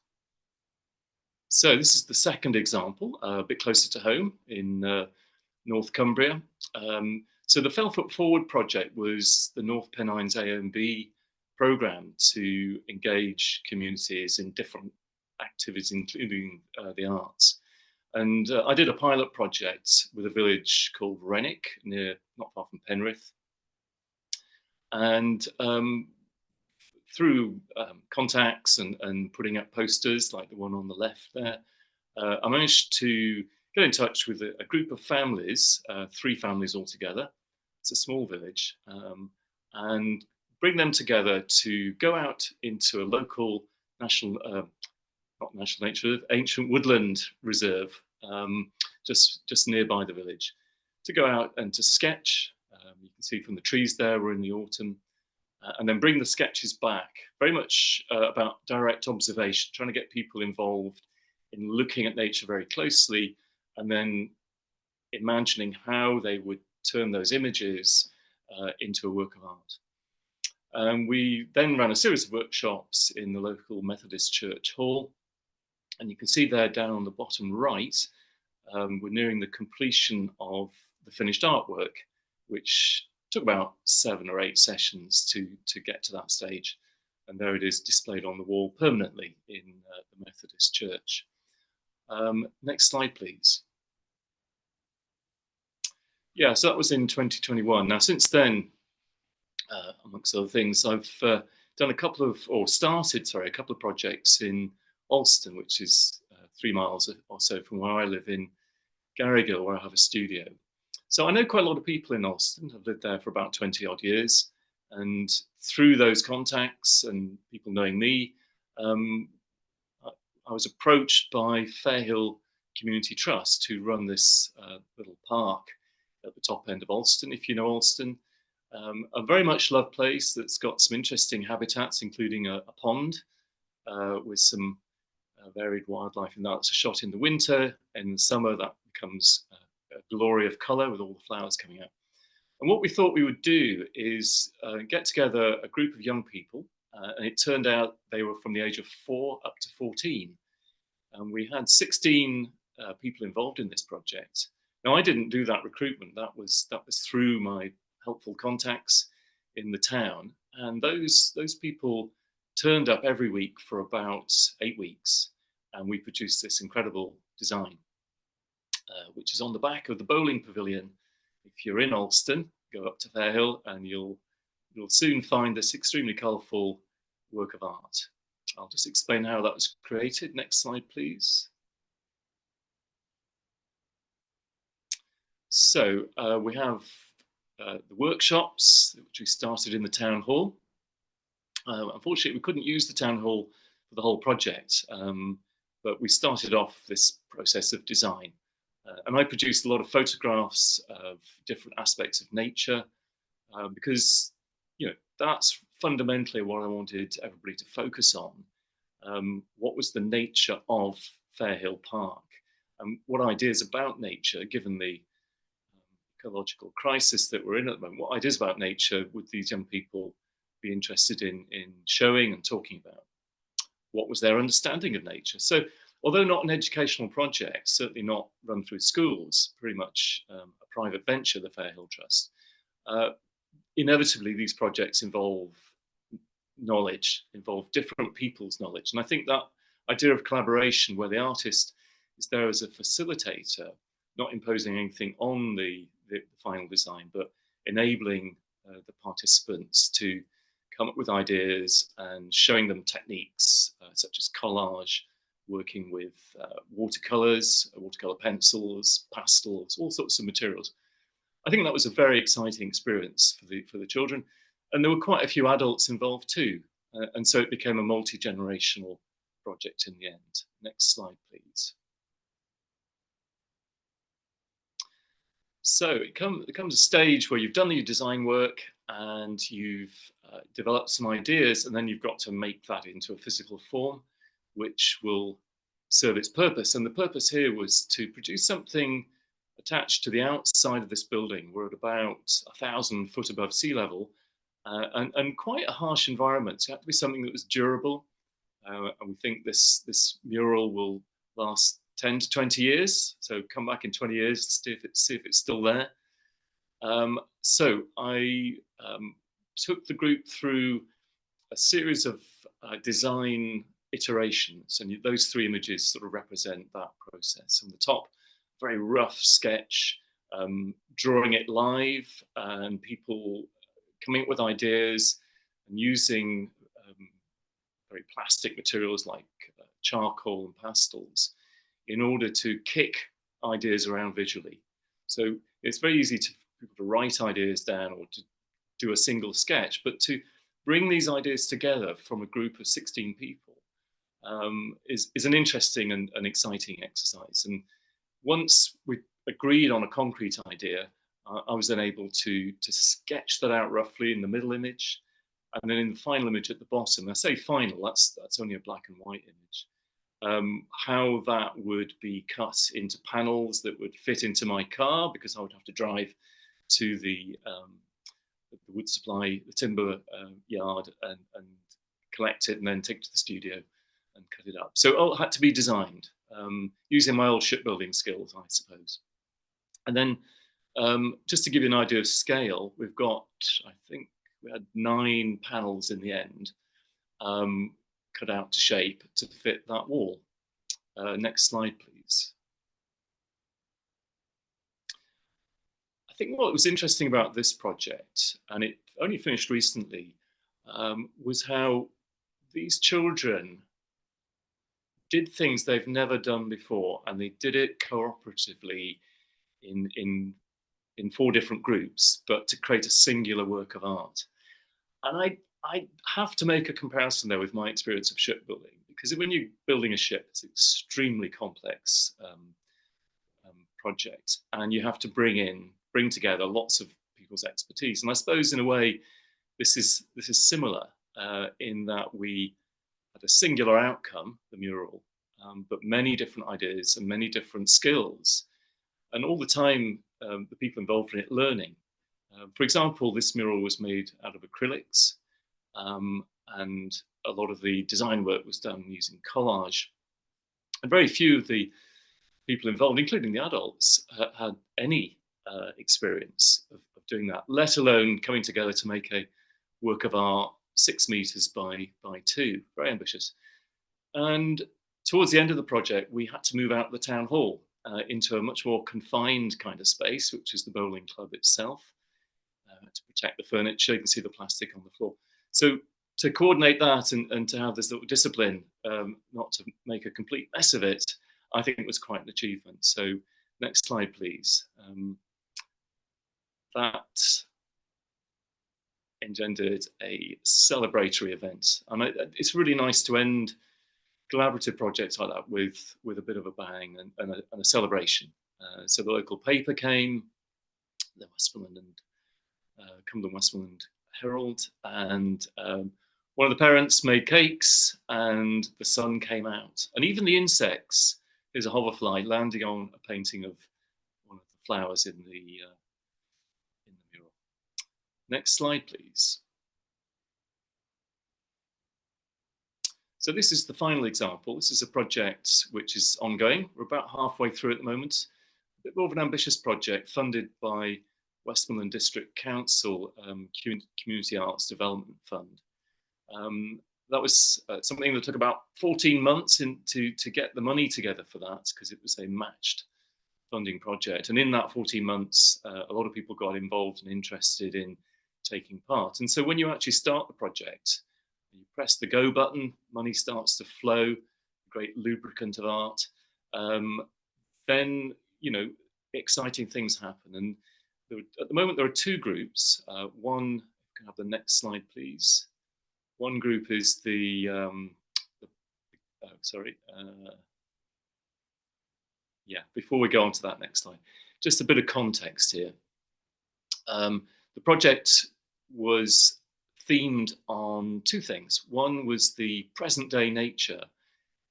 So this is the second example, a bit closer to home in North Cumbria. So the Fell Foot Forward project was the North Pennines A&B programme to engage communities in different activities, including the arts. And I did a pilot project with a village called Renwick, not far from Penrith. And through contacts and putting up posters like the one on the left there, I managed to get in touch with a group of families, 3 families altogether. It's a small village, and bring them together to go out into a local ancient woodland reserve, just nearby the village, to go out and to sketch. You can see from the trees there, we're in the autumn, and then bring the sketches back, very much about direct observation, trying to get people involved in looking at nature very closely, and then imagining how they would turn those images into a work of art. We then ran a series of workshops in the local Methodist Church Hall. And you can see there down on the bottom right, we're nearing the completion of the finished artwork, which took about 7 or 8 sessions to get to that stage. And there it is displayed on the wall permanently in the Methodist Church. Next slide, please. Yeah, so that was in 2021. Now, since then, amongst other things, I've done a couple of projects in Alston, which is 3 miles or so from where I live in Garrigill, where I have a studio. So I know quite a lot of people in Alston. I've lived there for about 20 odd years. And through those contacts and people knowing me, I was approached by Fairhill Community Trust, who run this little park at the top end of Alston, if you know Alston. A very much loved place that's got some interesting habitats, including a pond with some varied wildlife in that. It's a shot in the winter. In the summer, that becomes a glory of colour with all the flowers coming out. And what we thought we would do is get together a group of young people, and it turned out they were from the age of 4 up to 14. And we had 16 people involved in this project. Now, I didn't do that recruitment. That was through my helpful contacts in the town. And those people turned up every week for about 8 weeks. And we produced this incredible design, which is on the back of the bowling pavilion. If you're in Alston, go up to Fairhill and you'll soon find this extremely colourful work of art. I'll just explain how that was created. Next slide, please. So we have the workshops, which we started in the town hall. Unfortunately, we couldn't use the town hall for the whole project, but we started off this process of design. And I produced a lot of photographs of different aspects of nature, because that's fundamentally what I wanted everybody to focus on. What was the nature of Fairhill Park, and what ideas about nature, given the ecological crisis that we're in at the moment, what ideas about nature would these young people be interested in showing and talking about? What was their understanding of nature? So, although not an educational project, certainly not run through schools, pretty much a private venture, the Fairhill Trust, inevitably these projects involve knowledge, involve different people's knowledge. And I think that idea of collaboration, where the artist is there as a facilitator, not imposing anything on the final design, but enabling the participants to come up with ideas and showing them techniques such as collage, working with watercolors, watercolor pencils, pastels, all sorts of materials. I think that was a very exciting experience for the children, and there were quite a few adults involved too, and so it became a multi-generational project in the end. Next slide, please. So it comes a stage where you've done your design work and you've developed some ideas, and then you've got to make that into a physical form, which will serve its purpose. And the purpose here was to produce something attached to the outside of this building. We're at about 1,000 foot above sea level, and quite a harsh environment. So it had to be something that was durable. And we think this mural will last 10 to 20 years. So come back in 20 years to see if it's still there. So I took the group through a series of design iterations, and those three images sort of represent that process. On the top, very rough sketch, drawing it live, and people coming up with ideas and using very plastic materials like charcoal and pastels in order to kick ideas around visually. So it's very easy for people to write ideas down or to do a single sketch, but to bring these ideas together from a group of 16 people is an interesting and exciting exercise. And once we agreed on a concrete idea, I was then able to sketch that out roughly in the middle image, and then in the final image at the bottom. I say final, that's only a black and white image. How that would be cut into panels that would fit into my car, because I would have to drive to the wood supply, the timber yard, and collect it and then take it to the studio and cut it up. So all had to be designed using my old shipbuilding skills, I suppose. And then just to give you an idea of scale, we've got, I think we had 9 panels in the end, cut out to shape to fit that wall. Next slide, please. I think what was interesting about this project, and it only finished recently, was how these children did things they've never done before, and they did it cooperatively in 4 different groups, but to create a singular work of art. And I have to make a comparison there with my experience of shipbuilding, because when you're building a ship, it's an extremely complex project, and you have to bring together lots of people's expertise. And I suppose in a way, this is similar in that we had a singular outcome, the mural, but many different ideas and many different skills, and all the time the people involved in it learning. For example, this mural was made out of acrylics, and a lot of the design work was done using collage. And very few of the people involved, including the adults, had any experience of doing that, let alone coming together to make a work of art 6 meters by 2, very ambitious. And towards the end of the project, we had to move out of the town hall into a much more confined kind of space, which is the bowling club itself, to protect the furniture. You can see the plastic on the floor. So to coordinate that and to have this little discipline, not to make a complete mess of it, I think it was quite an achievement. So next slide, please. That engendered a celebratory event, and it's really nice to end collaborative projects like that with a bit of a bang and a celebration. So the local paper came, the Westmoreland and Cumberland Westmoreland Herald, and one of the parents made cakes, and the sun came out, and even the insects. There's a hoverfly landing on a painting of one of the flowers in the mural. Next slide, please. So this is the final example. This is a project which is ongoing. We're about halfway through at the moment. A bit more of an ambitious project funded by Westmoreland District Council Community Arts Development Fund. That was something that took about 14 months to get the money together for that, because it was a matched funding project. And in that 14 months, a lot of people got involved and interested in taking part. And so when you actually start the project, you press the go button, money starts to flow, great lubricant of art. Then, you know, exciting things happen. And at the moment, there are 2 groups. One, can I have the next slide, please? One group is before we go on to that next slide, just a bit of context here. The project was themed on 2 things. One was the present day nature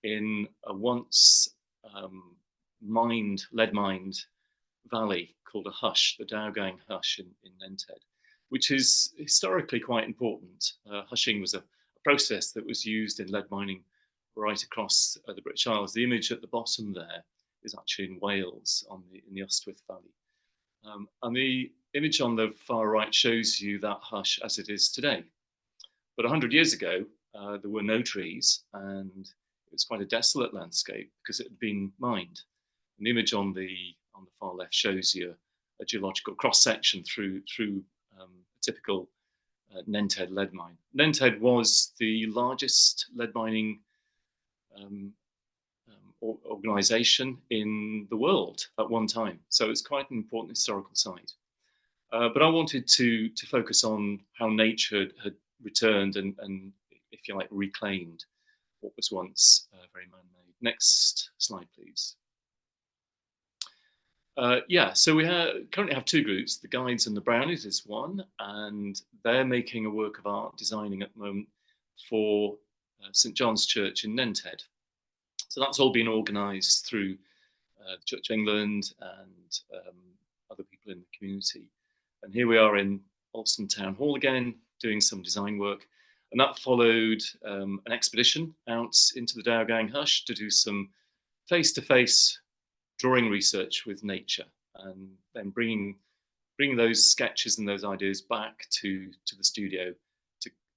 in a once lead-mined valley called a hush, the Dowgang Hush in Nented, which is historically quite important. Hushing was a process that was used in lead mining right across the British Isles. The image at the bottom there is actually in Wales in the Ystwyth Valley. And image on the far right shows you that hush as it is today. But 100 years ago, there were no trees, and it was quite a desolate landscape because it had been mined. And the image on the far left shows you a geological cross-section through a typical Nenthead lead mine. Nenthead was the largest lead mining organisation in the world at one time, so it's quite an important historical site. But I wanted to focus on how nature had returned and, if you like, reclaimed what was once very man-made. Next slide, please. Yeah, so we currently have two groups, the Guides and the Brownies is one, and they're making a work of art, designing at the moment for St John's Church in Nenthead. So that's all been organised through the Church of England and other people in the community. And here we are in Alston Town Hall again, doing some design work. And that followed an expedition out into the Dowgang Hush to do some face-to-face drawing research with nature, and then bringing those sketches and those ideas back to the studio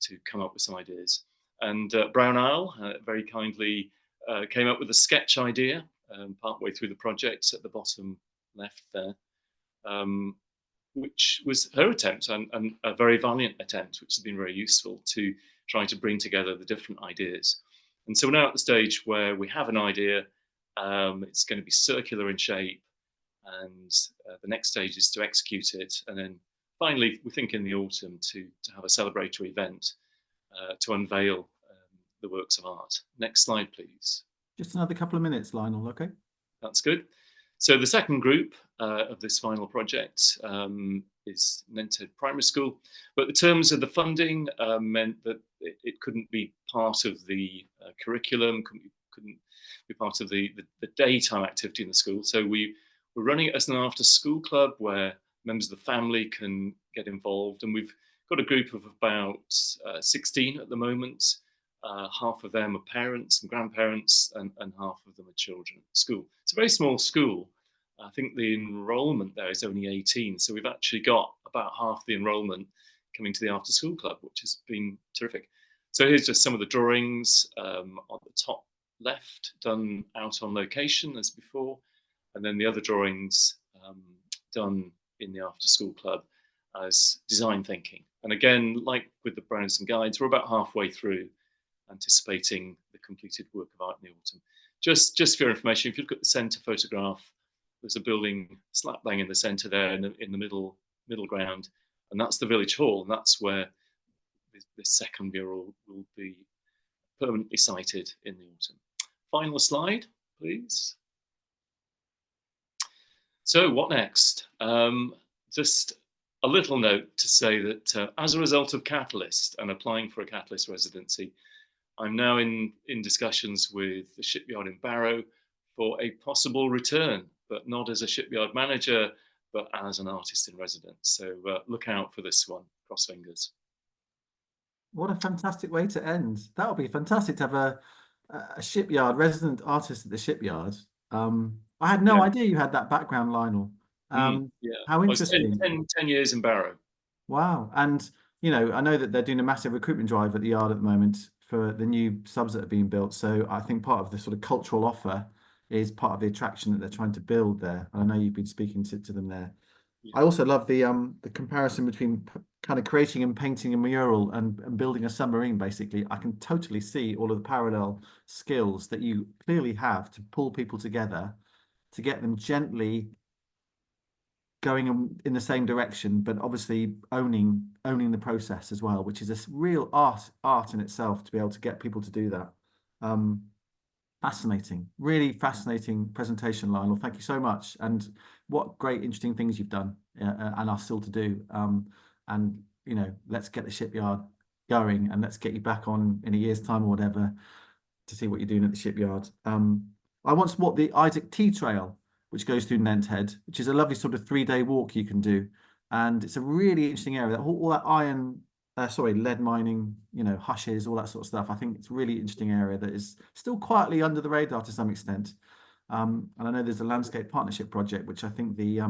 to come up with some ideas. And Brown Isle very kindly came up with a sketch idea partway through the project at the bottom left there, which was her attempt, and a very valiant attempt, which has been very useful to try to bring together the different ideas. And so we're now at the stage where we have an idea. It's going to be circular in shape, and the next stage is to execute it, and then finally we think in the autumn to have a celebratory event to unveil the works of art. Next slide, please. Just another couple of minutes, Lionel, okay? That's good. So the second group of this final project is Nenthead Primary School, but the terms of the funding meant that it couldn't be part of the curriculum, couldn't be part of the daytime activity in the school. So we're running it as an after school club where members of the family can get involved, and we've got a group of about 16 at the moment. Half of them are parents and grandparents, and half of them are children at school. It's a very small school. I think the enrolment there is only 18, so we've actually got about half the enrolment coming to the after school club, which has been terrific. So here's just some of the drawings on the top left, done out on location as before, and then the other drawings done in the after school club as design thinking. And again, like with the Browns and Guides, we're about halfway through, anticipating the completed work of art in the autumn. Just for your information, if you look at the centre photograph, there's a building slap bang in the centre there, in the middle ground, and that's the village hall, and that's where this second mural will be permanently sited in the autumn. Final slide, please. So what next? Just a little note to say that as a result of Catalyst and applying for a Catalyst residency, I'm now in discussions with the shipyard in Barrow for a possible return, but not as a shipyard manager, but as an artist in residence. So look out for this one, cross fingers. What a fantastic way to end. That would be fantastic to have a shipyard resident artist at the shipyard. I had no idea you had that background, Lionel. Yeah. How interesting. 10 years in Barrow. Wow. And, you know, I know that they're doing a massive recruitment drive at the yard at the moment for the new subs that are being built. So I think part of the sort of cultural offer is part of the attraction that they're trying to build there. And I know you've been speaking to them there. I also love the comparison between kind of creating and painting a mural and building a submarine, basically. I can totally see all of the parallel skills that you clearly have to pull people together, to get them gently going in the same direction, but obviously owning the process as well, which is a real art in itself to be able to get people to do that. Fascinating, really fascinating presentation, Lionel. Thank you so much. And what great, interesting things you've done and are still to do. And, you know, let's get the shipyard going, and let's get you back on in a year's time or whatever to see what you're doing at the shipyard. I once walked the Isaac Tea Trail, which goes through Nenthead, which is a lovely sort of 3-day walk you can do. And it's a really interesting area. All that lead mining, you know, hushes, all that sort of stuff. I think it's a really interesting area that is still quietly under the radar to some extent. And I know there's a landscape partnership project, which I think the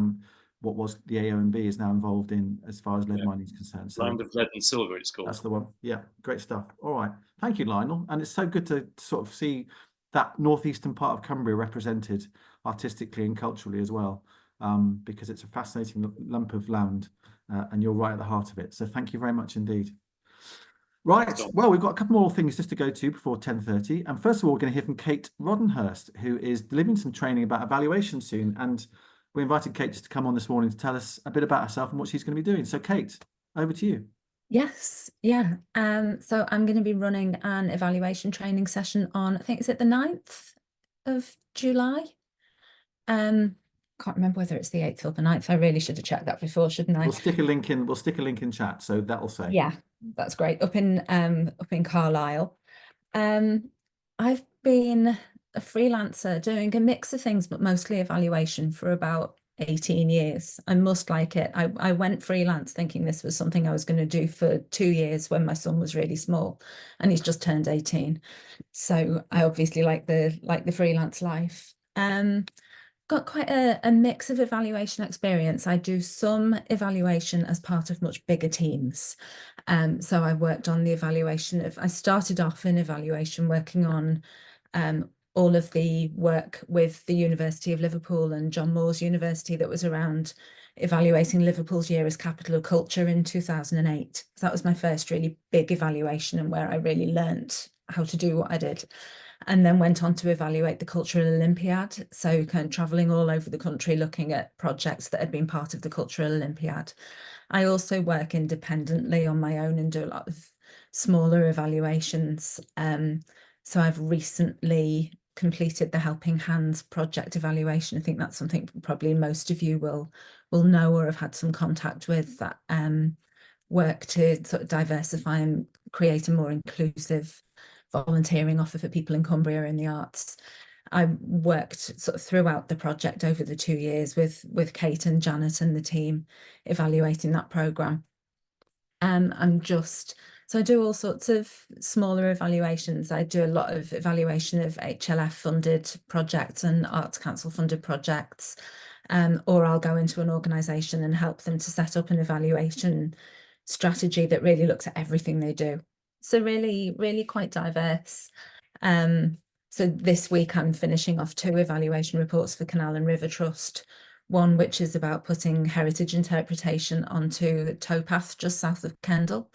what was the AONB is now involved in as far as lead mining is concerned. So Land of Lead and Silver, it's called. that's the one. Yeah, great stuff. All right. Thank you, Lionel. And it's so good to sort of see that northeastern part of Cumbria represented artistically and culturally as well, because it's a fascinating lump of land, and you're right at the heart of it. So thank you very much indeed. Right, well, we've got a couple more things just to go to before 10:30. And first of all, we're going to hear from Kate Rodenhurst, who is delivering some training about evaluation soon. And we invited Kate just to come on this morning to tell us a bit about herself and what she's going to be doing. So Kate, over to you. Yes, yeah. So I'm going to be running an evaluation training session on, I think, is it the 9th of July? Can't remember whether it's the 8th or the 9th. I really should have checked that before, shouldn't I? We'll stick a link in chat, so that'll say. Yeah, that's great. Up in Carlisle. I've been a freelancer doing a mix of things, but mostly evaluation for about 18 years. I must like it. I went freelance thinking this was something I was going to do for 2 years when my son was really small, and he's just turned 18. So I obviously like the freelance life. Got quite a mix of evaluation experience. I do some evaluation as part of much bigger teams. So I worked on the evaluation of, I started off in evaluation working on all of the work with the University of Liverpool and John Moores University that was around evaluating Liverpool's year as capital of culture in 2008. So that was my first really big evaluation and where I really learnt how to do what I did. And then went on to evaluate the Cultural Olympiad. So kind of traveling all over the country, looking at projects that had been part of the Cultural Olympiad. I also work independently on my own and do a lot of smaller evaluations. So I've recently completed the Helping Hands project evaluation. I think that's something probably most of you will know or have had some contact with, that work to sort of diversify and create a more inclusive volunteering offer for people in Cumbria in the arts. I worked sort of throughout the project over the 2 years with Kate and Janet and the team evaluating that programme. So I do all sorts of smaller evaluations. I do a lot of evaluation of HLF funded projects and Arts Council funded projects, or I'll go into an organisation and help them to set up an evaluation strategy that really looks at everything they do. So really, really quite diverse. So this week I'm finishing off 2 evaluation reports for Canal and River Trust. One which is about putting heritage interpretation onto the towpath just south of Kendal.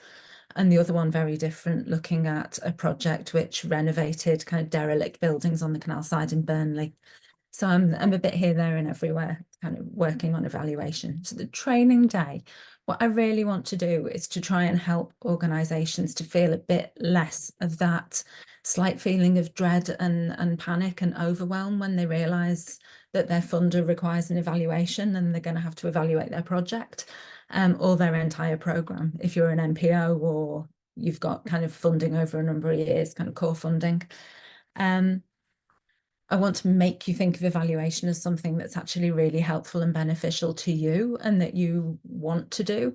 And the other one very different, looking at a project which renovated kind of derelict buildings on the canal side in Burnley. So I'm a bit here, there and everywhere, kind of working on evaluation. So the training day, what I really want to do is to try and help organisations to feel a bit less of that slight feeling of dread and panic and overwhelm when they realise that their funder requires an evaluation and they're going to have to evaluate their project or their entire programme. If you're an NPO or you've got kind of funding over a number of years, kind of core funding. I want to make you think of evaluation as something that's actually really helpful and beneficial to you and that you want to do,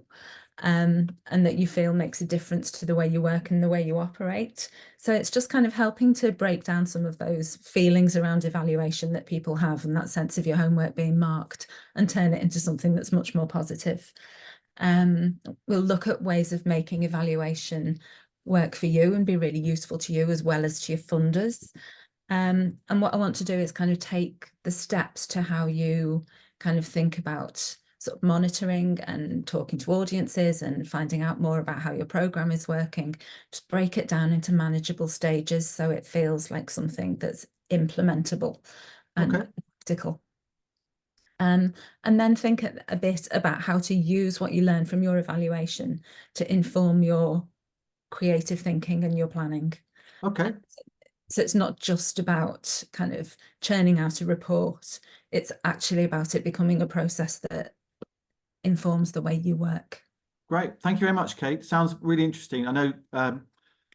and that you feel makes a difference to the way you work and the way you operate. So it's just kind of helping to break down some of those feelings around evaluation that people have and that sense of your homework being marked and turn it into something that's much more positive. We'll look at ways of making evaluation work for you and be really useful to you as well as to your funders. And what I want to do is kind of take the steps to how you kind of think about sort of monitoring and talking to audiences and finding out more about how your programme is working. Just break it down into manageable stages so it feels like something that's implementable and practical. And then think a bit about how to use what you learn from your evaluation to inform your creative thinking and your planning. Okay. So it's not just about kind of churning out a report. It's actually about it becoming a process that informs the way you work. Great. Thank you very much, Kate. Sounds really interesting. I know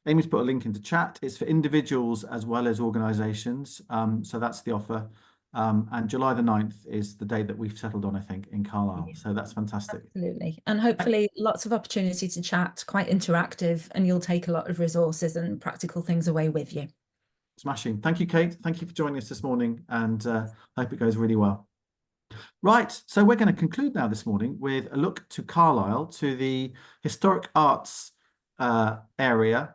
Amy's put a link into chat. It's for individuals as well as organisations. So that's the offer. And July the 9th is the day that we've settled on, I think, in Carlisle. Yeah. So that's fantastic. Absolutely. And hopefully lots of opportunity to chat, quite interactive, and you'll take a lot of resources and practical things away with you. Smashing. Thank you, Kate. Thank you for joining us this morning, and hope it goes really well. Right, so we're going to conclude now this morning with a look to Carlisle, to the Historic Arts area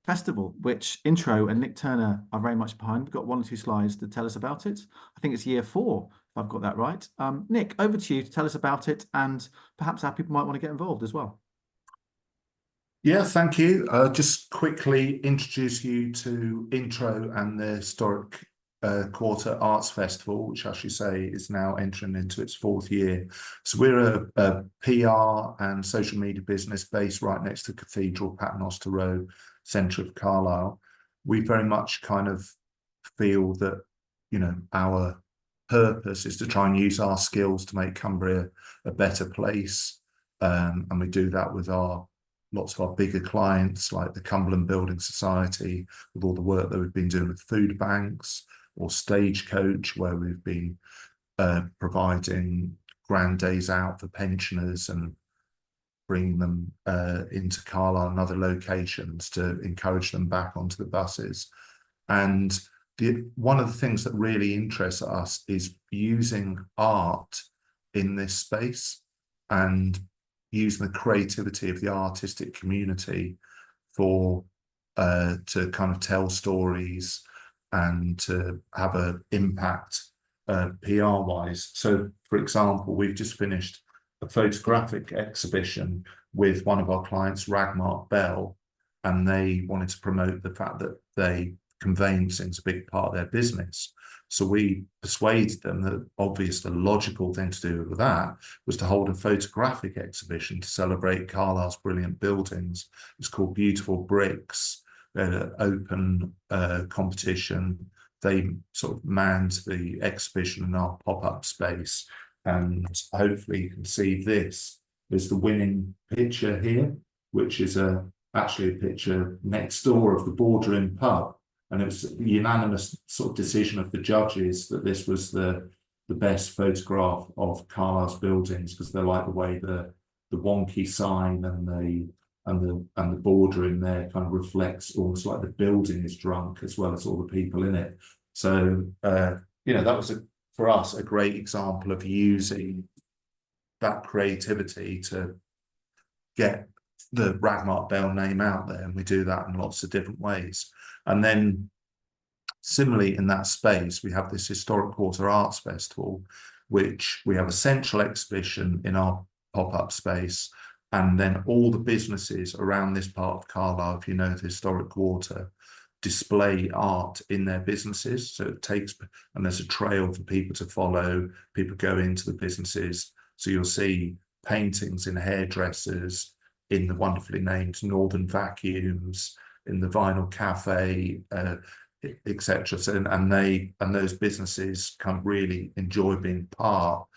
festival, which Intro and Nick Turner are very much behind. We've got 1 or 2 slides to tell us about it. I think it's year 4, if I've got that right. Nick, over to you to tell us about it and perhaps how people might want to get involved as well. Yeah, thank you. Just quickly introduce you to Intro and the Historic Quarter Arts Festival, which, as you say, is now entering into its 4th year. So we're a PR and social media business based right next to Cathedral, Paternoster Row, centre of Carlisle. We very much kind of feel that, you know, our purpose is to try and use our skills to make Cumbria a better place. And we do that with lots of our bigger clients, like the Cumberland Building Society, with all the work that we've been doing with food banks, or Stagecoach, where we've been providing grand days out for pensioners and bringing them into Carlisle and other locations to encourage them back onto the buses. And one of the things that really interests us is using art in this space and using the creativity of the artistic community to kind of tell stories and to have an impact PR-wise. So, for example, we've just finished a photographic exhibition with one of our clients, Ragmark Bell, and they wanted to promote the fact that conveyancing is a big part of their business. So we persuaded them that the logical thing to do with that was to hold a photographic exhibition to celebrate Carlisle's brilliant buildings. It's called Beautiful Bricks. They had an open competition. They sort of manned the exhibition in our pop-up space. And hopefully you can see this is the winning picture here, which is actually a picture next door of the Boardroom pub. And it was a unanimous sort of decision of the judges that this was the best photograph of Carlisle's buildings, because they like the way the wonky sign and the boardroom there kind of reflects almost like the building is drunk as well as all the people in it. So you know, that was for us a great example of using that creativity to get the Ragmark Bell name out there, and we do that in lots of different ways. And then similarly in that space, we have this Historic Quarter Arts Festival, which we have a central exhibition in our pop-up space, and then all the businesses around this part of Carlisle, if you know the Historic Quarter, display art in their businesses. So it takes, and there's a trail for people to follow. People go into the businesses, so you'll see paintings in hairdressers, in the wonderfully named Northern Vacuums, in the Vinyl Cafe, etc. So, and those businesses can really enjoy being part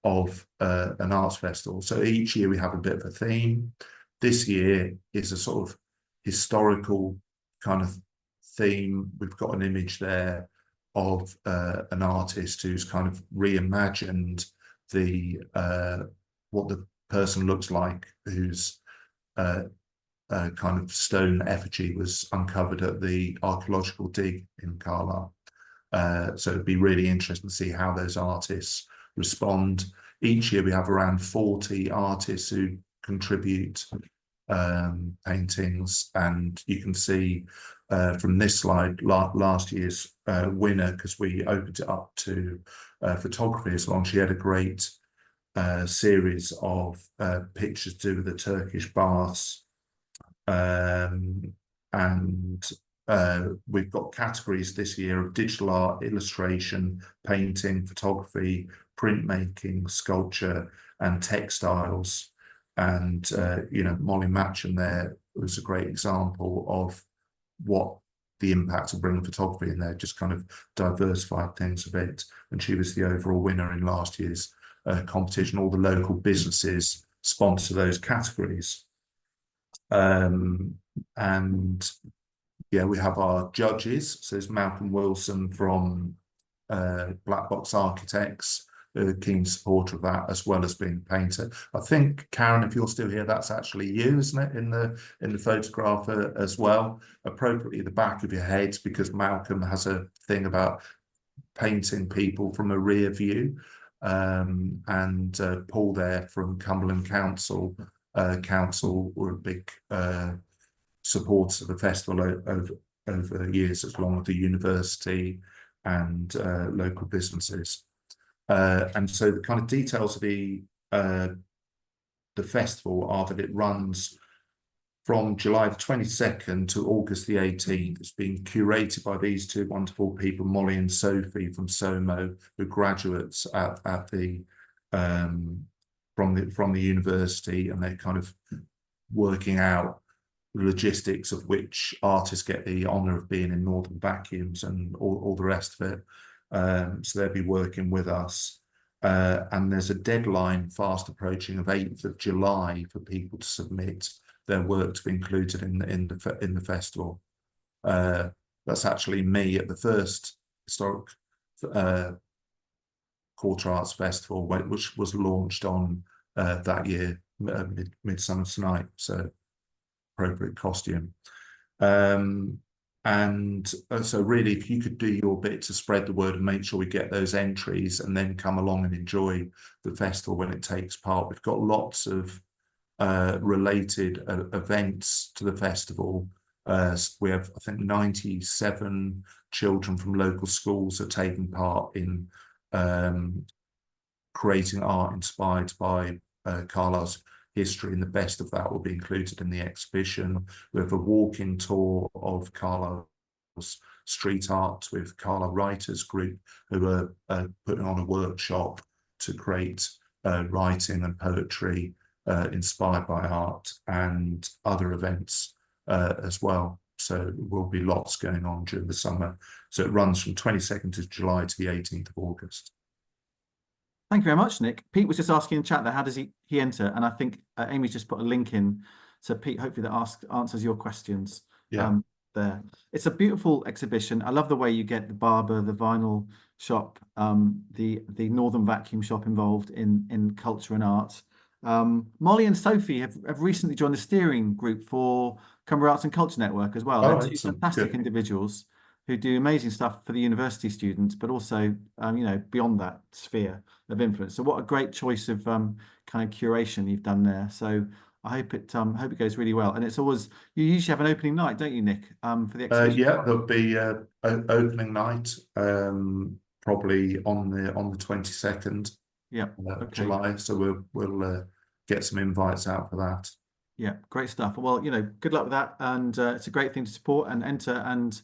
of an arts festival. So each year we have a bit of a theme. This year is a sort of historical kind of theme. We've got an image there of an artist who's kind of reimagined what the person looks like, who's kind of stone effigy was uncovered at the archaeological dig in Carlisle. So it'd be really interesting to see how those artists respond. Each year we have around 40 artists who contribute paintings, and you can see from this slide last year's winner, because we opened it up to photography as long. She had a great series of pictures to do with the Turkish baths. And we've got categories this year of digital art, illustration, painting, photography, printmaking, sculpture, and textiles. And you know, Molly Matcham there was a great example of what the impact of bringing photography in there, just kind of diversified things a bit. And she was the overall winner in last year's competition. All the local businesses sponsor those categories. And yeah, we have our judges. So there's Malcolm Wilson from Black Box Architects, a keen supporter of that, as well as being a painter. I think, Karen, if you're still here, that's actually you, isn't it, in the photograph as well? Appropriately the back of your head, because Malcolm has a thing about painting people from a rear view, and Paul there from Cumberland Council were a big supporters of the festival over years, as long as the university and local businesses. And so the kind of details of the festival are that it runs from July the 22nd to August the 18th. It's been curated by these two wonderful people, Molly and Sophie from SOMO, who are graduates at the from the university, and they're kind of working out the logistics of which artists get the honour of being in Northern Vacuums and all the rest of it. So they'll be working with us. And there's a deadline fast approaching of 8th of July for people to submit their work to be included in the festival. That's actually me at the first historic Quarter Arts Festival, which was launched on that year, Midsummer's Night, so appropriate costume. And so really, if you could do your bit to spread the word and make sure we get those entries, and then come along and enjoy the festival when it takes part. We've got lots of related events to the festival. We have, I think, 97 children from local schools are taking part in creating art inspired by Carlisle's history, and the best of that will be included in the exhibition. We have a walking tour of Carlisle's street art with Carlisle Writers Group, who are putting on a workshop to create writing and poetry inspired by art, and other events as well. So there will be lots going on during the summer. So it runs from 22nd of July to the 18th of August. Thank you very much, Nick. Pete was just asking in chat there, how does he enter? And I think Amy's just put a link in. So Pete, hopefully that answers your questions. Yeah. There. It's a beautiful exhibition. I love the way you get the barber, the vinyl shop, the Northern Vacuum shop involved in culture and art. Molly and Sophie have recently joined the steering group for Cumbria Arts and Culture Network as well. They're two fantastic individuals who do amazing stuff for the university students, but also, you know, beyond that sphere of influence. So what a great choice of kind of curation you've done there. So I hope it goes really well. And it's always, you usually have an opening night, don't you, Nick, for the exhibition? Yeah, there'll be an opening night, probably on the 22nd of July. So we'll get some invites out for that. Yeah, great stuff. Well, you know, good luck with that. And it's a great thing to support and enter. And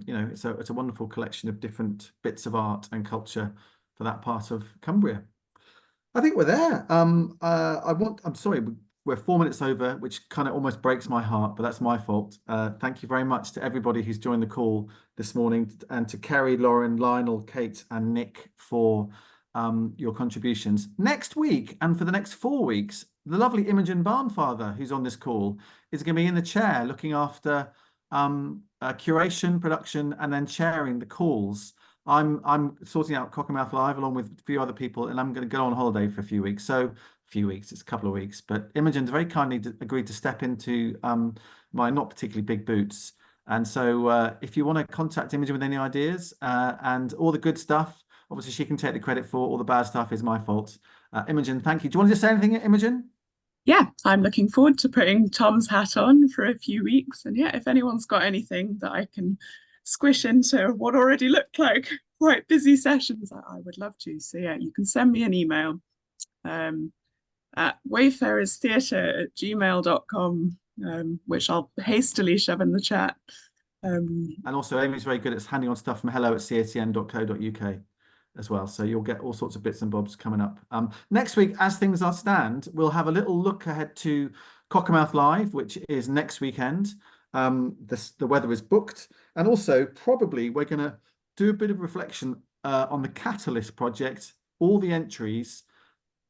you know, it's a wonderful collection of different bits of art and culture for that part of Cumbria. I think we're there. I'm sorry, we're 4 minutes over, which kind of almost breaks my heart, but that's my fault. Thank you very much to everybody who's joined the call this morning, and to Kerry, Lauren, Lionel, Kate, and Nick for your contributions. Next week, and for the next 4 weeks, the lovely Imogen Barnfather, who's on this call, is going to be in the chair looking after curation, production, and then chairing the calls. I'm sorting out Cockermouth Live along with a few other people, and I'm going to go on holiday for a few weeks. So a few weeks, it's a couple of weeks, but Imogen's very kindly agreed to step into my not particularly big boots. And so if you want to contact Imogen with any ideas and all the good stuff, obviously she can take the credit for. All the bad stuff is my fault. Imogen, thank you. Do you want to say anything, Imogen? Yeah, I'm looking forward to putting Tom's hat on for a few weeks. And yeah, if anyone's got anything that I can squish into what already looked like quite busy sessions, I would love to. So yeah, you can send me an email at wayfarerstheatre@gmail.com, which I'll hastily shove in the chat. And also Amy's very good at handing on stuff from hello@cacn.co.uk as well. So you'll get all sorts of bits and bobs coming up. Next week, as things are stand, we'll have a little look ahead to Cockermouth Live, which is next weekend. The weather is booked. And also probably we're going to do a bit of reflection on the Catalyst project, all the entries,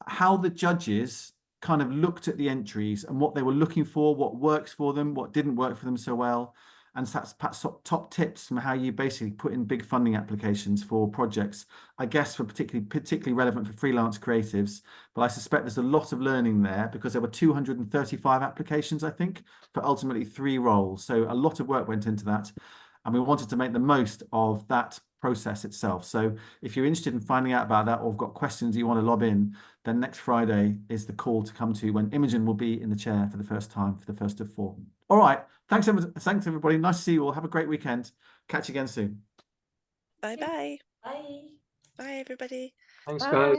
how the judges kind of looked at the entries and what they were looking for, what works for them, what didn't work for them so well. And so that's perhaps top tips from how you basically put in big funding applications for projects, I guess, for particularly relevant for freelance creatives. But I suspect there's a lot of learning there, because there were 235 applications, I think, for ultimately 3 roles. So a lot of work went into that. And we wanted to make the most of that process itself. So if you're interested in finding out about that, or have got questions you want to lob in, then next Friday is the call to come to, when Imogen will be in the chair for the first time, for the first of 4. All right. Thanks everybody. Nice to see you all. Have a great weekend. Catch you again soon. Bye bye. Bye. Bye everybody. Thanks, Bye. guys.